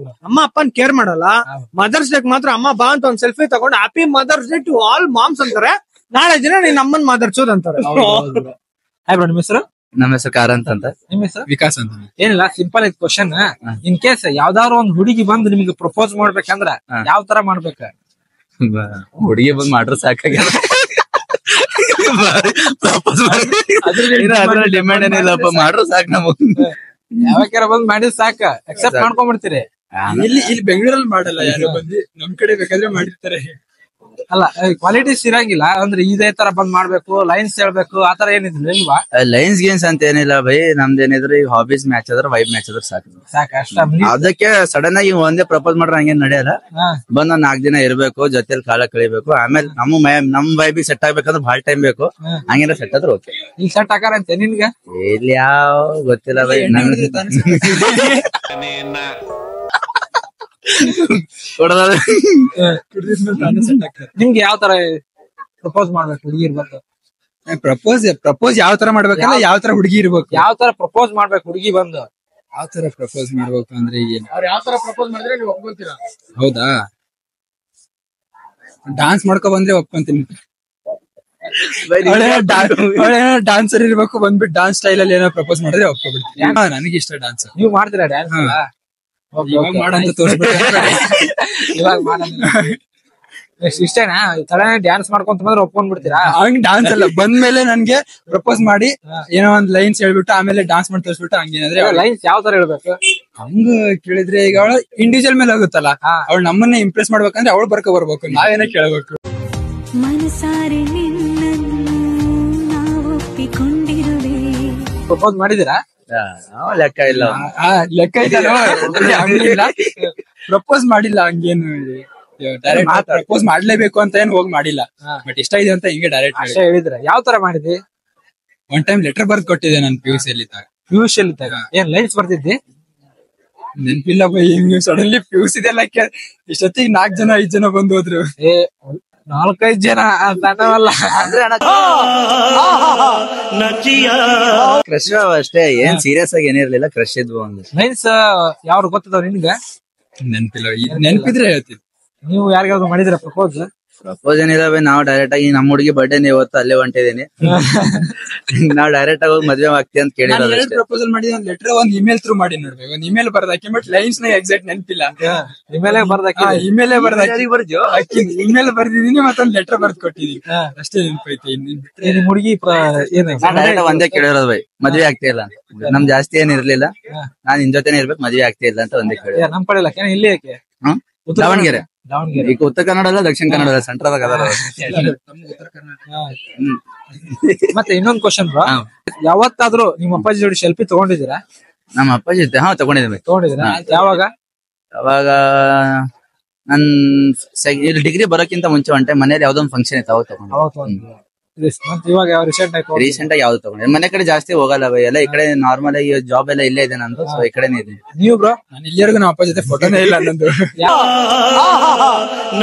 ಅಮ್ಮ ಅಪ್ಪನ್ ಕೇರ್ ಮಾಡಲ್ಲ. ಮದರ್ಸ್ ಡೇ ಮಾತ್ರ ಅಮ್ಮ ಬಾ ಅಂತ ಒಂದ್ ಸೆಲ್ಫಿ ತಗೊಂಡು happy mother's day to all moms ಅಂತಾರೆ. ನಾಳೆ ದಿನ ನೀನ್ ಅಮ್ಮನ್ ಮಾತಾಡ್ಸೋದ್ ಅಂತಾರೆ. ನಿಮ್ಮ ಹೆಸರು? ನಮ್ಮ ಹೆಸರು ಕಾರಂತ್ ಅಂತ. ನಿಮ್ಮ ಹೆಸರು? ವಿಕಾಸ್ ಅಂತ. ಏನಿಲ್ಲ, ಸಿಂಪಲ್ ಐತ್ ಕ್ವಶನ್. ಇನ್ ಕೇಸ್ ಯಾವ್ದಾದ್ರು ಒಂದ್ ಹುಡುಗಿ ಬಂದು ನಿಮ್ಗೆ ಪ್ರಪೋಸ್ ಮಾಡ್ಬೇಕಂದ್ರ ಯಾವ ತರ ಮಾಡ್ಬೇಕ? ಹುಡುಗಿ ಬಂದ್ ಮಾಡ್ರ ಸಾಕಾಗ್ಯದ. ಪ್ರಪೋಸ್ ಮಾಡಿ ಡಿಮ್ಯಾಂಡ್ ಏನಿಲ್ಲಪ್ಪ ಮಾಡ್ರು ಸಾಕು ನಮಗ್ ಯಾವಾಗಾರ ಬಂದ್ ಮಾಡಿದ್ ಸಾಕ ಅಕ್ಸೆಪ್ಟ್ ಮಾಡ್ಕೊಂಡ್ಬಿಡ್ತೀರಿ. ಇಲ್ಲಿ ಬೆಂಗಳೂರಲ್ಲಿ ಮಾಡಲ್ಲ ಯಾರು ಬಂದು, ನಮ್ ಕಡೆ ಬೇಕಾದ್ರೆ ಮಾಡಿರ್ತಾರೆ. ಅಲ್ಲ ಕ್ವಾಲಿಟೀಸ್ ಇರಂಗಿಲ್ಲ ಅಂದ್ರೆ ಇದೇ ತರ ಬಂದ್ ಮಾಡ್ಬೇಕು, ಲೈನ್ಸ್ ಹೇಳ್ಬೇಕು ಆತರ ಏನಿದ್ರು ಇಲ್ವಾ? ಲೈನ್ಸ್ ಗೇನ್ಸ್ ಅಂತ ಏನಿಲ್ಲ ಬೈ, ನಮ್ದೇನಿದ್ರು ಈಗ ಹಾಬೀಸ್ ಮ್ಯಾಚ್ ಆದ್ರೆ ವೈಬ್ ಮ್ಯಾಚ್ ಆದ್ರೆ ಸಾಕು. ಅಷ್ಟ. ಅದಕ್ಕೆ ಸಡನ್ ಆಗಿ ಒಂದೇ ಪ್ರಪೋಸ್ ಮಾಡ್ರೆ ಹಂಗೇನ್ ನಡೆಯಲ್ಲ. ಬಂದ್ 4 ದಿನ ಇರ್ಬೇಕು, ಜೊತೆಲಿ ಕಾಲ ಕಳಿಬೇಕು, ಆಮೇಲೆ ನಮ್ ವೈಬಿಗೆ ಸೆಟ್ ಆಗ್ಬೇಕಂದ್ರೆ ಬಹಳ ಟೈಮ್ ಬೇಕು. ಹಂಗೇನ ಸೆಟ್ ಆದ್ರೆ ಓಕೆ. ಇಲ್ಲಿ ಸೆಟ್ ಆಕಾರಂತೆ ನಿನ್ಗೆ? ಇಲ್ಲಿ ಯಾವ ಗೊತ್ತಿಲ್ಲ ಬೈ. ನಿಮ್ಗೆ ಯಾವ ತರ ಪ್ರಪೋಸ್ ಮಾಡ್ಬೇಕು ಹುಡುಗಿರ್ ಬಂದು? ಪ್ರಪೋಸ್ ಯಾವ ತರ ಮಾಡ್ಬೇಕಲ್ಲ, ಯಾವ ತರ ಹುಡುಗಿ ಇರ್ಬೇಕು, ಯಾವ ತರ ಪ್ರಪೋಸ್ ಮಾಡ್ಬೇಕು ಹುಡುಗಿ ಬಂದು? ಯಾವ ತರ ಪ್ರಪೋಸ್ ಮಾಡ್ಬೇಕು ಅಂದ್ರೆ ಏನು? ಅವ್ರು ಯಾವ ತರ ಪ್ರಪೋಸ್ ಮಾಡಿದ್ರೆ ನೀವು ಒಪ್ಕೊಂತೀರಾ? ಹೌದಾ, ಡಾನ್ಸ್ ಮಾಡ್ಕೊ ಬಂದ್ರೆ ಒಪ್ಕೊಂತೀನಿ. ಡಾನ್ಸರ್ ಇರ್ಬೇಕು, ಬಂದ್ಬಿಟ್ಟು ಡಾನ್ಸ್ ಸ್ಟೈಲ್ ಅಲ್ಲಿ ಏನೋ ಪ್ರಪೋಸ್ ಮಾಡಿದ್ರೆ ಒಪ್ಕೊಬಿಡ್ತೀನಿ. ನನಗೆ ಇಷ್ಟ ಡಾನ್ಸ್. ನೀವು ಮಾಡ್ತೀರಾ ಡ್ಯಾನ್ಸ್? ಇವಾಗ ಮಾಡಂತ ತೋರಿಸ್ಬಿಟ್ಟು ಇವಾಗ ಇಷ್ಟೇನಾ? ಸಡನ್ ಡ್ಯಾನ್ಸ್ ಮಾಡ್ಕೊಂತ ಬಂದ್ರೆ ಒಪ್ಕೊಂಡ್ ಬಿಡ್ತೀರಾ? ಹಂಗ್ ಡಾನ್ಸ್ ಅಲ್ಲ, ಬಂದ್ಮೇಲೆ ನನ್ಗೆ ಪ್ರಪೋಸ್ ಮಾಡಿ ಏನೋ ಒಂದ್ ಲೈನ್ಸ್ ಹೇಳ್ಬಿಟ್ಟು ಆಮೇಲೆ ಡಾನ್ಸ್ ಮಾಡಿ ತೋರಿಸ್ಬಿಟ್ಟು ಹಂಗೇನಾದ್ರೆ. ಲೈನ್ಸ್ ಯಾವ ತರ ಹೇಳ್ಬೇಕು? ಹಂಗ ಕೇಳಿದ್ರೆ ಈಗ ಅವಳ ಇಂಡಿವಿಜುವಲ್ ಮೇಲೆ ಹೋಗುತ್ತಲ್ಲ, ಅವಳು ನಮ್ಮನ್ನೇ ಇಂಪ್ರೆಸ್ ಮಾಡ್ಬೇಕಂದ್ರೆ ಅವಳು ಬರ್ಬೇಕು, ನಾವೇನ ಕೇಳಬೇಕು. ಮನಸಾರೆ ನಿನ್ನನ್ನು ನಾವು ಒಪ್ಪಿಕೊಂಡಿರುವೆ. ಪ್ರಪೋಸ್ ಮಾಡಿದೀರಾ? ಲೆಕ್ಕ ಇಲ್ಲ, ಲೆಕ್ಕ ಇಲ್ಲ. ಪ್ರಪೋಸ್ ಮಾಡಿಲ್ಲ, ಹಂಗೇನು ಡೈರೆಕ್ಟ್ ಪ್ರಪೋಸ್ ಮಾಡ್ಲೇಬೇಕು ಅಂತ ಏನ್ ಹೋಗಿ ಮಾಡಿಲ್ಲ. ಬಟ್ ಇಷ್ಟ ಇದೆ ಅಂತ ಹಿಂಗೆ ಡೈರೆಕ್ಟ್ ಹೇಳಿದ್ರೆ. ಯಾವ ತರ ಮಾಡಿದ್ರಿ? ಒನ್ ಟೈಮ್ ಲೆಟರ್ ಬರ್ದ್ ಕೊಟ್ಟಿದ್ದೆ ನಾನು PUC ಅಲ್ಲಿ ಇದ್ದಾಗ. ಏನ್ ಲೈನ್ಸ್ ಬರ್ತಿದ್ದಿ? ನೆನ್ಪಿಲ್ಲ ಬೈ, ಹಿಂಗ್ ಸಡನ್ಲಿ PUC ಇದೆಲ್ಲ ಇಷ್ಟೊತ್ತಿಗೆ 4 ಜನ 5 ಜನ ಬಂದು ಹೋದ್ರು. 4-5 ಜನ ಸಣ್ಣವಲ್ಲ ಕ್ರಶ್ ಅಷ್ಟೇ, ಏನ್ ಸೀರಿಯಸ್ ಆಗಿ ಏನಿರ್ಲಿಲ್ಲ, ಕ್ರಶ್ ಇದ್ವು ಒಂದು. ಲೈನ್ಸ್ ಯಾವ್ರು ಗೊತ್ತದ ನಿನ್ಗೆ? ನೆನ್ಪಿಲ್ಲ, ನೆನ್ಪಿದ್ರೆ ಹೇಳ್ತೀನಿ. ನೀವು ಯಾರಿಗಾದ್ರು ಮಾಡಿದ್ರ ಪ್ರಪೋಸ್? ಪ್ರಪೋಸ್ ಏನಿಲ್ಲ ಬೈ, ನಾವು ಡೈರೆಕ್ಟ್ ಆಗಿ ನಮ್ಮ ಹುಡುಗಿ ಬರ್ಡೇ ಇವತ್ತು ಅಲ್ಲೇ ಹೊಂಟಿದೀನಿ. ನಾವ್ ಡೈರೆಕ್ಟ್ ಆಗಿ ಹೋಗಿ ಮದ್ವೆ ಆಗ್ತಿ ಅಂತ ಕೇಳಿರೋದು. ಪ್ರಪೋಸಲ್ ಮಾಡಿದ ಒಂದ್ ಲೆಟರ್ ಒಂದ್ ಇಮೇಲ್ ಥ್ರೂ ಮಾಡಿ ನೋಡ್ಬೇಕು. ಒಂದ್ ಇಮೇಲ್ ಬರ್ದಾಕಿ, ಬಟ್ ಲೈನ್ಸ್ ನ ಎಕ್ಸಾಕ್ಟ್ ನೆನ್ಪಿಲ್ಲ. ಇಮೇಲೆ ಬರ್ದಾಕಿ, ಇಮೇಲೆ ಇಮೇಲ್ ಬರ್ದಿದೀನಿ, ಮತ್ತೊಂದ್ ಲೆಟರ್ ಬರ್ದ್ ಕೊಟ್ಟಿದೀನಿ ಅಷ್ಟೇ ನೆನ್ಪೈತಿ. ನಿಮ್ ಹುಡುಗಿ ಡೈರೆಕ್ಟ್ ಒಂದೇ ಕೇಳಿರೋದು ಬೈ, ಮದ್ವೆ ಆಗ್ತಾ ಇಲ್ಲ ಅಂತ. ನಮ್ ಜಾಸ್ತಿ ಏನ್ ಇರ್ಲಿಲ್ಲ, ನಾನ್ ನಿನ್ ಜೊತೆನೆ ಇರ್ಬೇಕು, ಮದ್ವೆ ಆಗ್ತಾ ಇಲ್ಲ ಅಂತ ಒಂದೇ ಕೇಳಿ. ನಮ್ ಕಡೆ ಇಲ್ಲ, ಇಲ್ಲಿ ಯಾಕೆ? ದಾವಣಗೆರೆ. ಈಗ ಉತ್ತರ ಕನ್ನಡ ಅಲ್ಲ, ದಕ್ಷಿಣ ಕನ್ನಡ ಅಲ್ಲ, ಸೆಂಟ್ರಲ್ ಅದಾರ. ಮತ್ತೆ ಇನ್ನೊಂದ್ ಕ್ವಶನ್ ಬ್ರೋ, ಯಾವತ್ತಾದ್ರೂ ನಿಮ್ಮ ಅಪ್ಪಾಜಿ ಜೋಡಿ ಸೆಲ್ಫಿ ತಗೊಂಡಿದ್ದೀರಾ? ನಮ್ಮ ಅಪ್ಪಾಜಿ ಜೊತೆ ತಗೊಂಡಿದ್ದೀರಾ? ಯಾವಾಗ? ಅವಾಗ ನನ್ ಡಿಗ್ರಿ ಬರೋಕ್ಕಿಂತ ಮುಂಚೆ ಒನ್ ಟೈಮ್ ಮನೇಲಿ ಯಾವ್ದೊಂದು ಫಂಕ್ಷನ್ ಇತ್ತು, ಅವಾಗ ತಗೊಂಡು. ಇವಾಗ ರೀಸೆಂಟ್ ಆಗಿ ಯಾವ್ದು ತಗೊಂಡೆ? ಮನೆ ಕಡೆ ಜಾಸ್ತಿ ಹೋಗಲ್ಲ ಬೈ, ಎಲ್ಲ ಈ ಕಡೆ ನಾರ್ಮಲ್ ಆಗಿ ಜಾಬ್ ಎಲ್ಲ ಇಲ್ಲೇ ಇದೆ ನಂದು, ಸೊ ಈ ಕಡೆನೇ ಇದೆ. ನೀವು ಬ್ರೋ? ನಾನು ಇಲ್ಲಿವರೆಗೂ ನಮ್ಮ ಅಪ್ಪ ಜೊತೆ ಫೋಟೋನೇ ಇಲ್ಲ ನಂದು.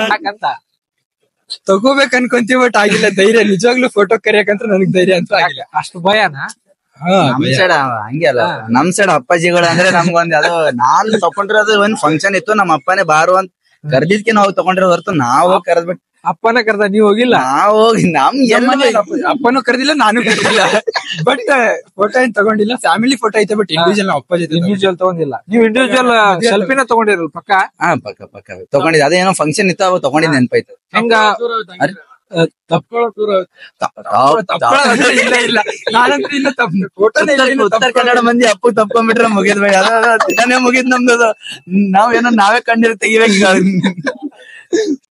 ಯಾಕಂತ ತಗೋಬೇಕು ಅನ್ಕೊಂತೀವಿ, ಬಟ್ ಆಗಿಲ್ಲ ಧೈರ್ಯ. ನಿಜವಾಗ್ಲೂ ಫೋಟೋ ಕರಿಯಕಂತ ನನಗ್ ಧೈರ್ಯ ಅಂತ ಆಗಿಲ್ಲ. ಅಷ್ಟು ಭಯನಾ? ನಮ್ ಸೈಡ್ ಹಂಗೆ ಅಲ್ಲ, ನಮ್ ಸೈಡ್ ಅಪ್ಪಾಜಿಗಳು ಅಂದ್ರೆ ನಮ್ಗೊಂದ್ ಅದು ನಾನ್ ತಗೊಂಡಿರೋದು ಒಂದ್ ಫಂಕ್ಷನ್ ಇತ್ತು, ನಮ್ಮ ಅಪ್ಪನೇ ಬಾರು ಅಂತ ಕರ್ದಿದ್ಕೆ ನಾವು ತಗೊಂಡಿರೋದು ಹೊರತು ನಾವು ಕರೆದ್ಬಿಟ್ಟು ಅಪ್ಪನ ಕರೆದ ನೀವು ಹೋಗಿಲ್ಲ? ನಾವು ಹೋಗಿ ಅಪ್ಪನೂ ಕರೆದಿಲ್ಲ, ನಾನು ಕರೆದಿಲ್ಲ. ಬಟ್ ಫೋಟೋ ಏನ್ ತಗೊಂಡಿಲ್ಲ, ಫ್ಯಾಮಿಲಿ ಫೋಟೋ ಐತೆ, ಬಟ್ ಇಂಡಿವಿಜುವಲ್ ನಾವು ಅಪ್ಪ ಜೊತೆ ಇಂಡಿವಿಜುವಲ್ ತಗೊಂಡಿಲ್ಲ. ನೀವು ಇಂಡಿವಿಜುವಲ್ ಸೆಲ್ಫಿನ ತಗೊಂಡಿರಲ್ಲ ಪಕ್ಕ? ಪಕ್ಕ ತಗೊಂಡಿದ್ದೆ, ಅದೇನೋ ಫಂಕ್ಷನ್ ಇತ್ತು, ಅವಾಗ ತಗೊಂಡಿದ್ ನೆನ್ಪಾಯ್ತು. ಹೆಂಗ ಉತ್ತರ ಕನ್ನಡ ಮಂದಿ ಅಪ್ಪು ತಪ್ಕೊಂಡ್ಬಿಟ್ರೆ ಮುಗಿದ್ ಬೈ, ಅದೇ ಮುಗಿದ್ ನಮ್ದು. ನಾವೇ ಕಣ್ಣೀರ್ ತೆಗಿಬೇಕು.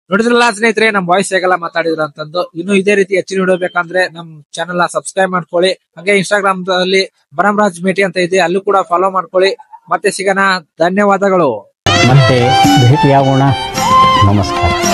ನೋಡಿದ್ರಲ್ಲ ಸ್ನೇಹಿತರೆ, ನಮ್ ವಾಯ್ಸ್ ಹೇಗೆಲ್ಲ ಮಾತಾಡಿದ್ರ ಅಂತಂದು. ಇನ್ನು ಇದೇ ರೀತಿ ಹೆಚ್ಚಿನ ವಿಡಿಯೋ ಬೇಕಂದ್ರೆ ನಮ್ ಚಾನೆಲ್ ಸಬ್ಸ್ಕ್ರೈಬ್ ಮಾಡ್ಕೊಳ್ಳಿ. ಹಾಗೆ ಇನ್ಸ್ಟಾಗ್ರಾಮ್ ದಲ್ಲಿ ಬನಮರಾಜ್ ಮೇಟಿ ಅಂತ ಇದೆ, ಅಲ್ಲೂ ಕೂಡ ಫಾಲೋ ಮಾಡ್ಕೊಳ್ಳಿ. ಮತ್ತೆ ಸಿಗೋಣ, ಧನ್ಯವಾದಗಳು. ಮತ್ತೆ ಭೇಟಿಯಾಗೋಣ, ನಮಸ್ಕಾರ.